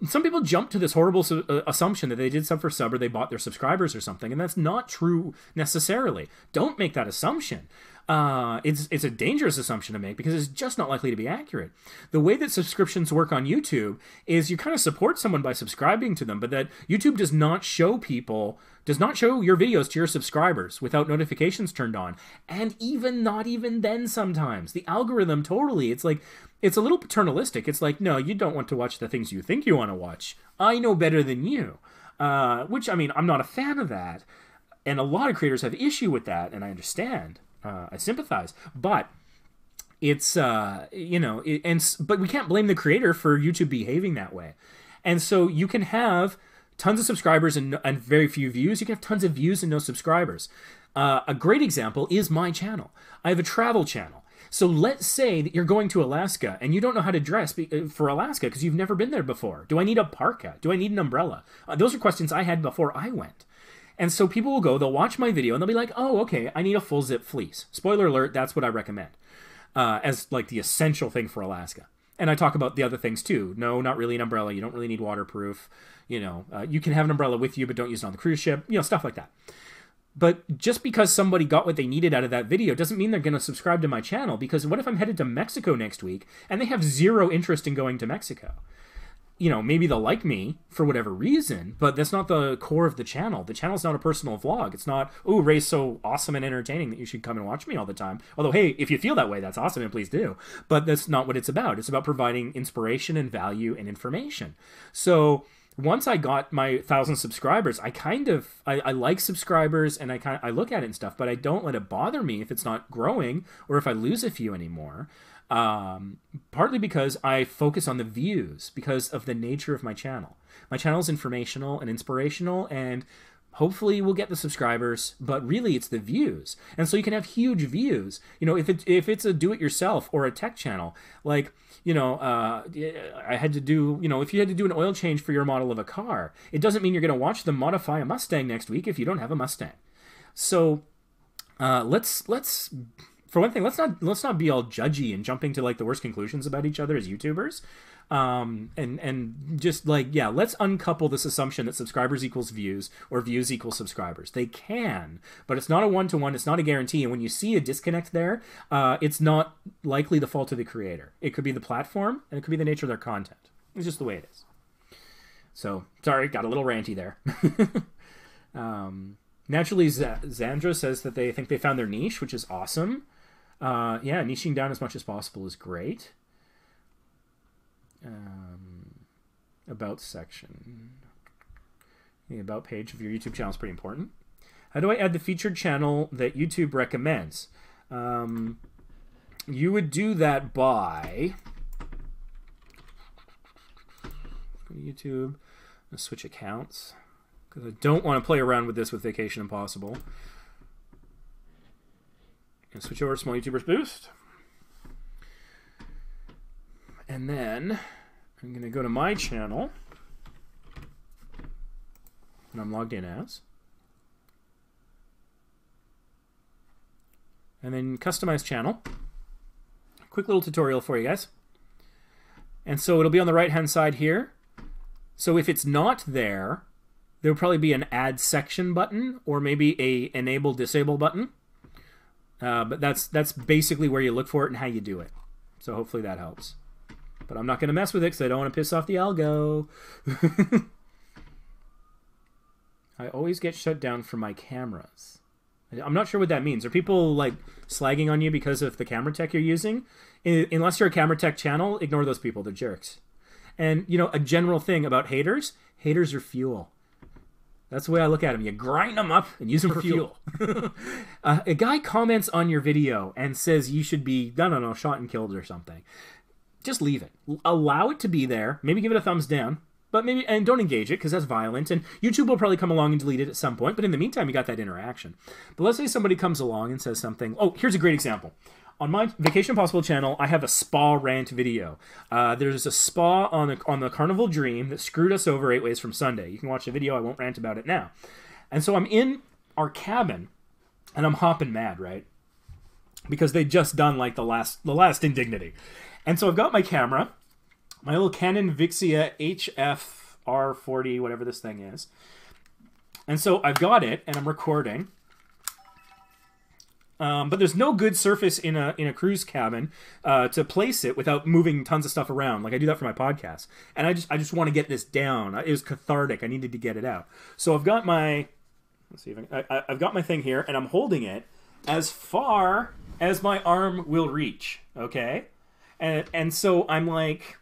some people jump to this horrible assumption that they did sub for sub or they bought their subscribers or something, and that's not true necessarily. Don't make that assumption. It's a dangerous assumption to make because it's just not likely to be accurate. The way that subscriptions work on YouTube is you kind of support someone by subscribing to them, but that YouTube does not show your videos to your subscribers without notifications turned on. And not even then sometimes. The algorithm totally, it's like, it's a little paternalistic. It's like, no, you don't want to watch the things you think you want to watch. I know better than you. Which, I mean, I'm not a fan of that. And a lot of creators have issue with that, and I understand. I sympathize, but it's but we can't blame the creator for YouTube behaving that way. And so you can have tons of subscribers and very few views. You can have tons of views and no subscribers. A great example is my channel. I have a travel channel. So let's say that you're going to Alaska and you don't know how to dress for Alaska because you've never been there before. Do I need a parka? Do I need an umbrella? Those are questions I had before I went. And so people will go, they'll watch my video, and they'll be like, oh, okay, I need a full zip fleece. Spoiler alert, that's what I recommend as like the essential thing for Alaska. And I talk about the other things too. No, not really an umbrella. You don't really need waterproof. You know, you can have an umbrella with you, but don't use it on the cruise ship. You know, stuff like that. But just because somebody got what they needed out of that video doesn't mean they're going to subscribe to my channel, because what if I'm headed to Mexico next week and they have zero interest in going to Mexico? You know, maybe they'll like me for whatever reason, but that's not the core of the channel. The channel's not a personal vlog. It's not, oh, Ray's so awesome and entertaining that you should come and watch me all the time. Although, hey, if you feel that way, that's awesome and please do. But that's not what it's about. It's about providing inspiration and value and information. So once I got my 1,000 subscribers, I like subscribers and I look at it and stuff, but I don't let it bother me if it's not growing or if I lose a few anymore. Partly because I focus on the views because of the nature of my channel. My channel is informational and inspirational, and hopefully we'll get the subscribers, but really it's the views. And so you can have huge views. You know, if it's a do-it-yourself or a tech channel, like, you know, I had to do, you know, if you had to do an oil change for your model of a car, it doesn't mean you're going to watch them modify a Mustang next week if you don't have a Mustang. So let's for one thing, let's not be all judgy and jumping to like the worst conclusions about each other as YouTubers. And just like, yeah, let's uncouple this assumption that subscribers equals views or views equals subscribers. They can, but it's not a one-to-one. It's not a guarantee. And when you see a disconnect there, it's not likely the fault of the creator. It could be the platform, and it could be the nature of their content. It's just the way it is. So, sorry, got a little ranty there. Naturally, Zandra says that they think they found their niche, which is awesome. Yeah, niching down as much as possible is great. About section. The about page of your YouTube channel is pretty important. How do I add the featured channel that YouTube recommends? You would do that by go to YouTube. Let's switch accounts because I don't want to play around with this with Vacation Impossible. And switch over to Small YouTubers Boost. And then I'm going to go to my channel. And I'm logged in as. And then customize channel. Quick little tutorial for you guys. And so it'll be on the right hand side here. So if it's not there, there'll probably be an add section button or maybe a enable disable button. But that's basically where you look for it and how you do it. So hopefully that helps. But I'm not going to mess with it because I don't want to piss off the algo. I always get shut down for my cameras. I'm not sure what that means. Are people like slagging on you because of the camera tech you're using? Unless you're a camera tech channel, ignore those people. They're jerks. And, you know, a general thing about haters, haters are fuel. That's the way I look at them. You grind them up and use them for fuel. A guy comments on your video and says you should be, I don't know, shot and killed or something. Just leave it. Allow it to be there. Maybe give it a thumbs down. But maybe, and don't engage it because that's violent. And YouTube will probably come along and delete it at some point. But in the meantime, you got that interaction. But let's say somebody comes along and says something. Oh, here's a great example. On my Vacation Impossible channel, I have a spa rant video. There's a spa on the Carnival Dream that screwed us over 8 ways from Sunday. You can watch the video. I won't rant about it now. And so I'm in our cabin, and I'm hopping mad, right? Because they'd just done like the last indignity. And so I've got my camera, my little Canon Vixia HF-R40, whatever this thing is. And so I've got it, and I'm recording. But there's no good surface in a cruise cabin to place it without moving tons of stuff around. Like I do that for my podcast, and I just want to get this down. It was cathartic. I needed to get it out. So I've got my I've got my thing here, and I'm holding it as far as my arm will reach. Okay, and so I'm like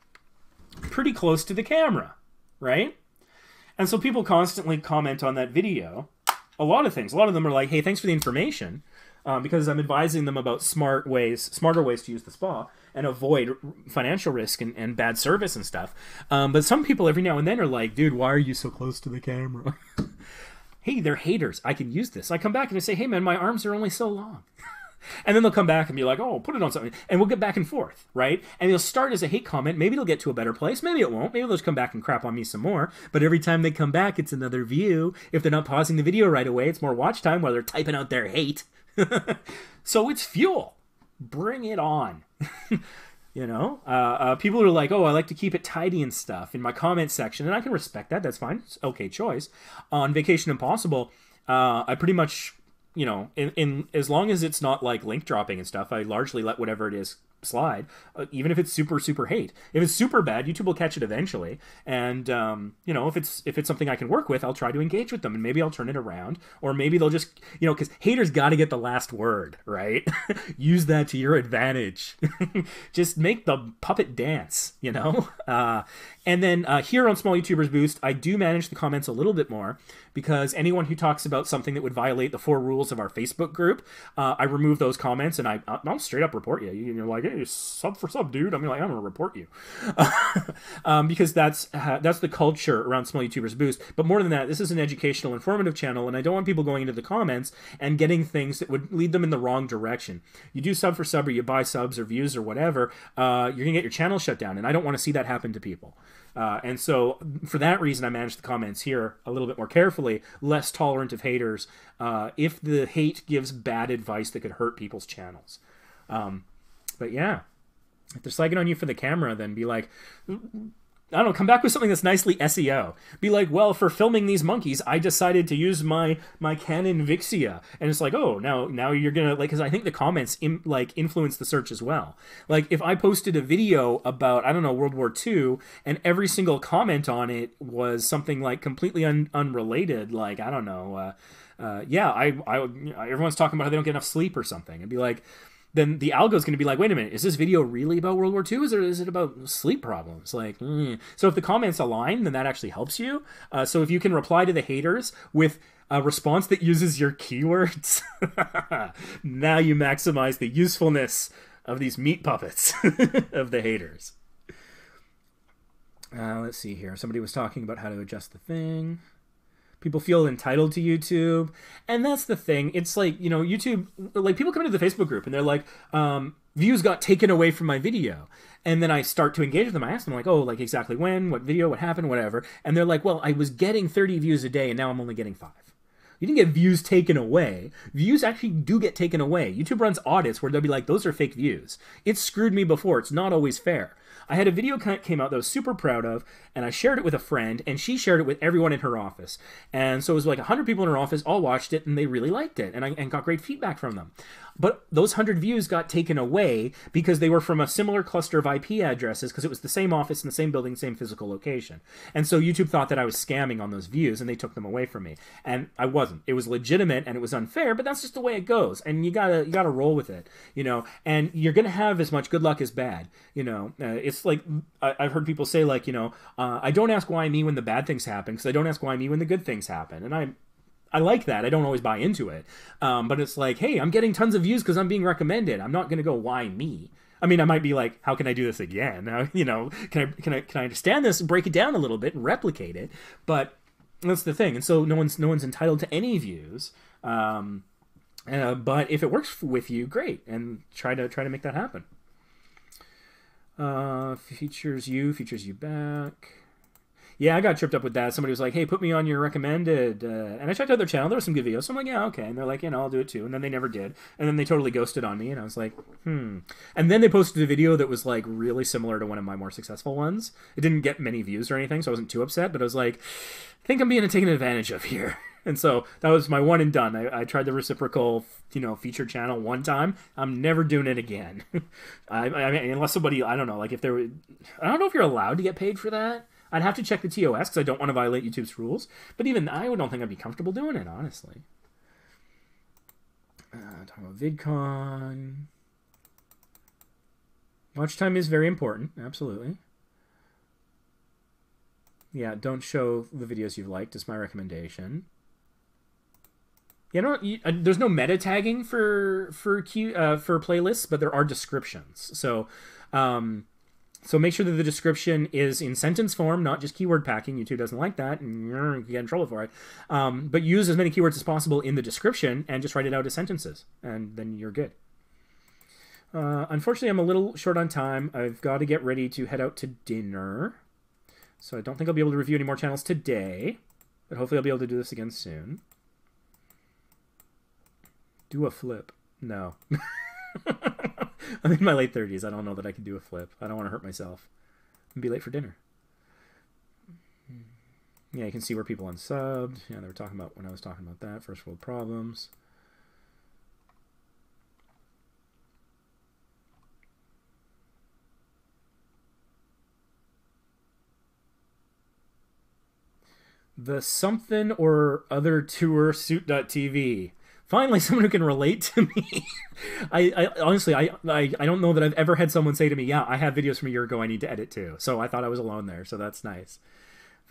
pretty close to the camera, right? And so people constantly comment on that video. A lot of things. A lot of them are like, "Hey, thanks for the information." because I'm advising them about smarter ways to use the spa and avoid financial risk and bad service and stuff. But some people every now and then are like, dude, why are you so close to the camera? Hey, they're haters. I can use this. I come back and I say, hey, man, my arms are only so long. And then they'll come back and be like, oh, put it on something. And we'll get back and forth, right? And it'll start as a hate comment. Maybe it'll get to a better place. Maybe it won't. Maybe they'll just come back and crap on me some more. But every time they come back, it's another view. If they're not pausing the video right away, it's more watch time while they're typing out their hate. So it's fuel. Bring it on. You know, people are like, oh, I like to keep it tidy and stuff in my comment section. And I can respect that. That's fine. It's okay choice. On Vacation Impossible, I pretty much... You know, in as long as it's not like link dropping and stuff, I largely let whatever it is slide, even if it's super hate. If it's super bad, YouTube will catch it eventually. And you know, if it's something I can work with, I'll try to engage with them, and maybe I'll turn it around, or maybe they'll just, you know, because haters got to get the last word, right? Use that to your advantage. Just make the puppet dance, you know. And then here on Small YouTubers Boost, I do manage the comments a little bit more, because anyone who talks about something that would violate the 4 rules of our Facebook group, I remove those comments, and I'll straight up report you. You're like, hey, sub for sub, dude. I'm like, I'm gonna report you, because that's the culture around Small YouTubers Boost. But more than that, this is an educational, informative channel, and I don't want people going into the comments and getting things that would lead them in the wrong direction. You do sub for sub, or you buy subs or views or whatever, you're gonna get your channel shut down, and I don't want to see that happen to people. And so for that reason, I manage the comments here a little bit more carefully, less tolerant of haters, if the hate gives bad advice that could hurt people's channels. But yeah, if they're slagging on you for the camera, then be like, I don't know, come back with something that's nicely SEO. Be like, well, for filming these monkeys, I decided to use my Canon Vixia. And it's like, oh, now you're gonna, like, because I think the comments influence the search as well. Like, if I posted a video about, I don't know, World War II, and every single comment on it was something like completely unrelated, like, I don't know, yeah, everyone's talking about how they don't get enough sleep or something. It'd be like, then the algo is going to be like, wait a minute, is this video really about World War II? Is it about sleep problems? Like, So if the comments align, then that actually helps you. So if you can reply to the haters with a response that uses your keywords, now you maximize the usefulness of these meat puppets of the haters. Let's see here. Somebody was talking about how to adjust the thing. People feel entitled to YouTube. And that's the thing. It's like, you know, YouTube, like people come into the Facebook group and they're like, views got taken away from my video. And then I start to engage with them. I ask them like, oh, like exactly when, what video, what happened, whatever. And they're like, well, I was getting 30 views a day and now I'm only getting 5. You didn't get views taken away. Views actually do get taken away. YouTube runs audits where they'll be like, those are fake views. It's screwed me before. It's not always fair. I had a video came out that I was super proud of, and I shared it with a friend, and she shared it with everyone in her office. And so it was like 100 people in her office all watched it, and they really liked it, and got great feedback from them. But those 100 views got taken away because they were from a similar cluster of IP addresses, because it was the same office in the same building, same physical location. And so YouTube thought that I was scamming on those views, and they took them away from me. And I wasn't. It was legitimate, and it was unfair, but that's just the way it goes. And you gotta roll with it, you know. And you're gonna have as much good luck as bad, you know. It's like I've heard people say, like, you know, I don't ask why me when the bad things happen, because I don't ask why me when the good things happen. And I like that. I don't always buy into it. But it's like, hey, I'm getting tons of views because I'm being recommended. I'm not going to go, why me? I mean, I might be like, how can I do this again? You know, can I understand this and break it down a little bit and replicate it? But that's the thing. And so no one's entitled to any views. But if it works with you, great. And try to make that happen. Features you back. Yeah, I got tripped up with that. Somebody was like, hey, put me on your recommended. And I checked out their channel. There were some good videos. So I'm like, yeah, okay. And they're like, you know, I'll do it too. And then they never did. And then they totally ghosted on me. And I was like, And then they posted a video that was like really similar to one of my more successful ones. It didn't get many views or anything, so I wasn't too upset. But I was like, I think I'm being taken advantage of here. And so that was my one and done. I tried the reciprocal, you know, featured channel one time. I'm never doing it again. I mean, unless somebody, I don't know, like if there were, I don't know if you're allowed to get paid for that. I'd have to check the TOS because I don't want to violate YouTube's rules. But even I don't think I'd be comfortable doing it, honestly. Talking about VidCon. Watch time is very important, absolutely. Yeah, don't show the videos you've liked is my recommendation. You know, there's no meta tagging for playlists, but there are descriptions. So, so make sure that the description is in sentence form, not just keyword packing. YouTube doesn't like that, and you get in trouble for it. But use as many keywords as possible in the description, and just write it out as sentences, and then you're good. Unfortunately, I'm a little short on time. I've got to get ready to head out to dinner, so I don't think I'll be able to review any more channels today, but hopefully I'll be able to do this again soon. Do a flip. No. I'm in my late 30s. I don't know that I can do a flip. I don't want to hurt myself and be late for dinner. Yeah, you can see where people unsubbed. Yeah, they were talking about when I was talking about that. First world problems. The something or other tour suit.tv. Finally, someone who can relate to me. I honestly, I don't know that I've ever had someone say to me, yeah, I have videos from a year ago I need to edit too. So I thought I was alone there. So that's nice.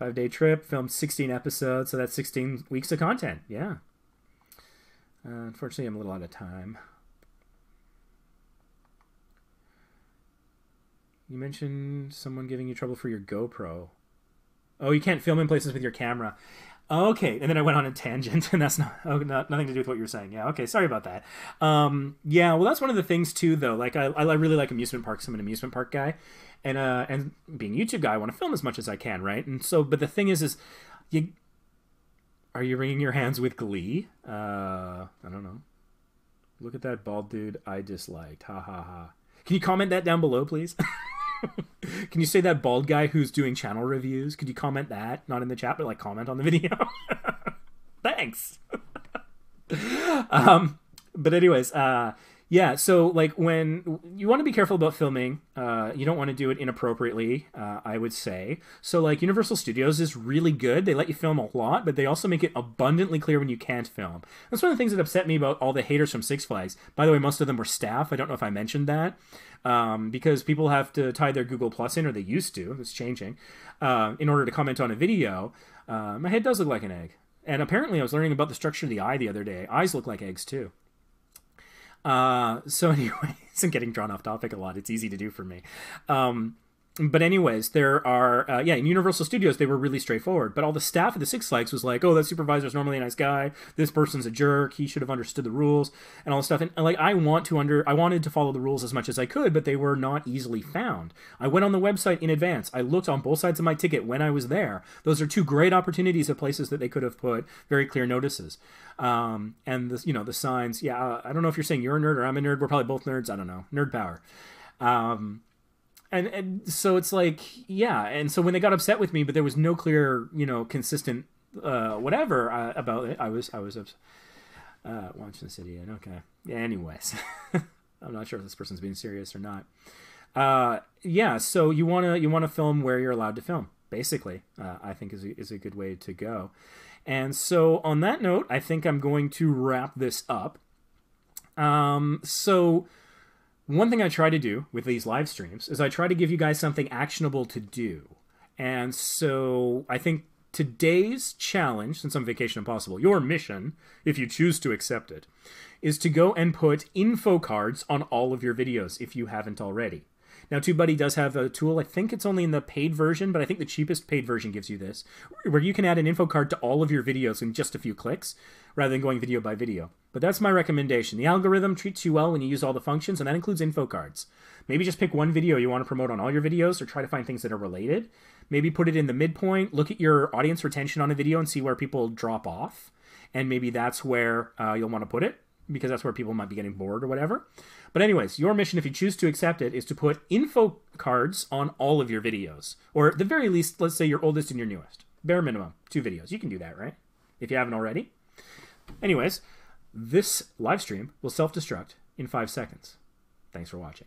5-day trip, filmed 16 episodes. So that's 16 weeks of content. Yeah. Unfortunately, I'm a little out of time. You mentioned someone giving you trouble for your GoPro. Oh, you can't film in places with your camera. Okay, and then I went on a tangent, and that's nothing to do with what you were saying. Yeah, okay, sorry about that. Yeah, well, that's one of the things too, though. Like, I really like amusement parks. I'm an amusement park guy, and being a YouTube guy, I want to film as much as I can, right? And so, but the thing is are you wringing your hands with glee? I don't know. Look at that bald dude I disliked. Ha ha ha. Can you comment that down below, please? Can you say that bald guy who's doing channel reviews? Could you comment that? Not in the chat, but like comment on the video. Thanks. But anyways, yeah, so like when you want to be careful about filming, you don't want to do it inappropriately, I would say. So like Universal Studios is really good. They let you film a lot, but they also make it abundantly clear when you can't film. That's one of the things that upset me about all the haters from Six Flags. By the way, most of them were staff. I don't know if I mentioned that. Because people have to tie their Google Plus in, or they used to, it's changing, in order to comment on a video. My head does look like an egg. And apparently I was learning about the structure of the eye the other day. Eyes look like eggs too. So anyways, I'm getting drawn off topic a lot. It's easy to do for me. But anyways, there are, yeah, in Universal Studios, they were really straightforward. But all the staff at the Six Flags was like, oh, that supervisor's normally a nice guy. This person's a jerk. He should have understood the rules and all this stuff. And like, I wanted to follow the rules as much as I could, but they were not easily found. I went on the website in advance. I looked on both sides of my ticket when I was there. Those are two great opportunities of places that they could have put very clear notices. And the, you know, the signs, yeah, I don't know if you're saying you're a nerd or I'm a nerd. We're probably both nerds. I don't know. Nerd power. And so it's like, yeah. And so when they got upset with me, but there was no clear, you know, consistent, whatever about it, I was watching this idiot. Okay. Yeah, anyways, I'm not sure if this person's being serious or not. Yeah. So you want to film where you're allowed to film, basically, I think is a good way to go. And so on that note, I think I'm going to wrap this up. So one thing I try to do with these live streams is I try to give you guys something actionable to do. And so I think today's challenge, since I'm Vacation Impossible, your mission, if you choose to accept it, is to go and put info cards on all of your videos if you haven't already. Now, TubeBuddy does have a tool. I think it's only in the paid version, but I think the cheapest paid version gives you this, where you can add an info card to all of your videos in just a few clicks, rather than going video by video. But that's my recommendation. The algorithm treats you well when you use all the functions, and that includes info cards. Maybe just pick one video you want to promote on all your videos, or try to find things that are related. Maybe put it in the midpoint, look at your audience retention on a video and see where people drop off. And maybe that's where you'll want to put it, because that's where people might be getting bored or whatever. But anyways, your mission, if you choose to accept it, is to put info cards on all of your videos. Or at the very least, let's say your oldest and your newest. Bare minimum, 2 videos. You can do that, right? If you haven't already. Anyways, this live stream will self-destruct in 5 seconds. Thanks for watching.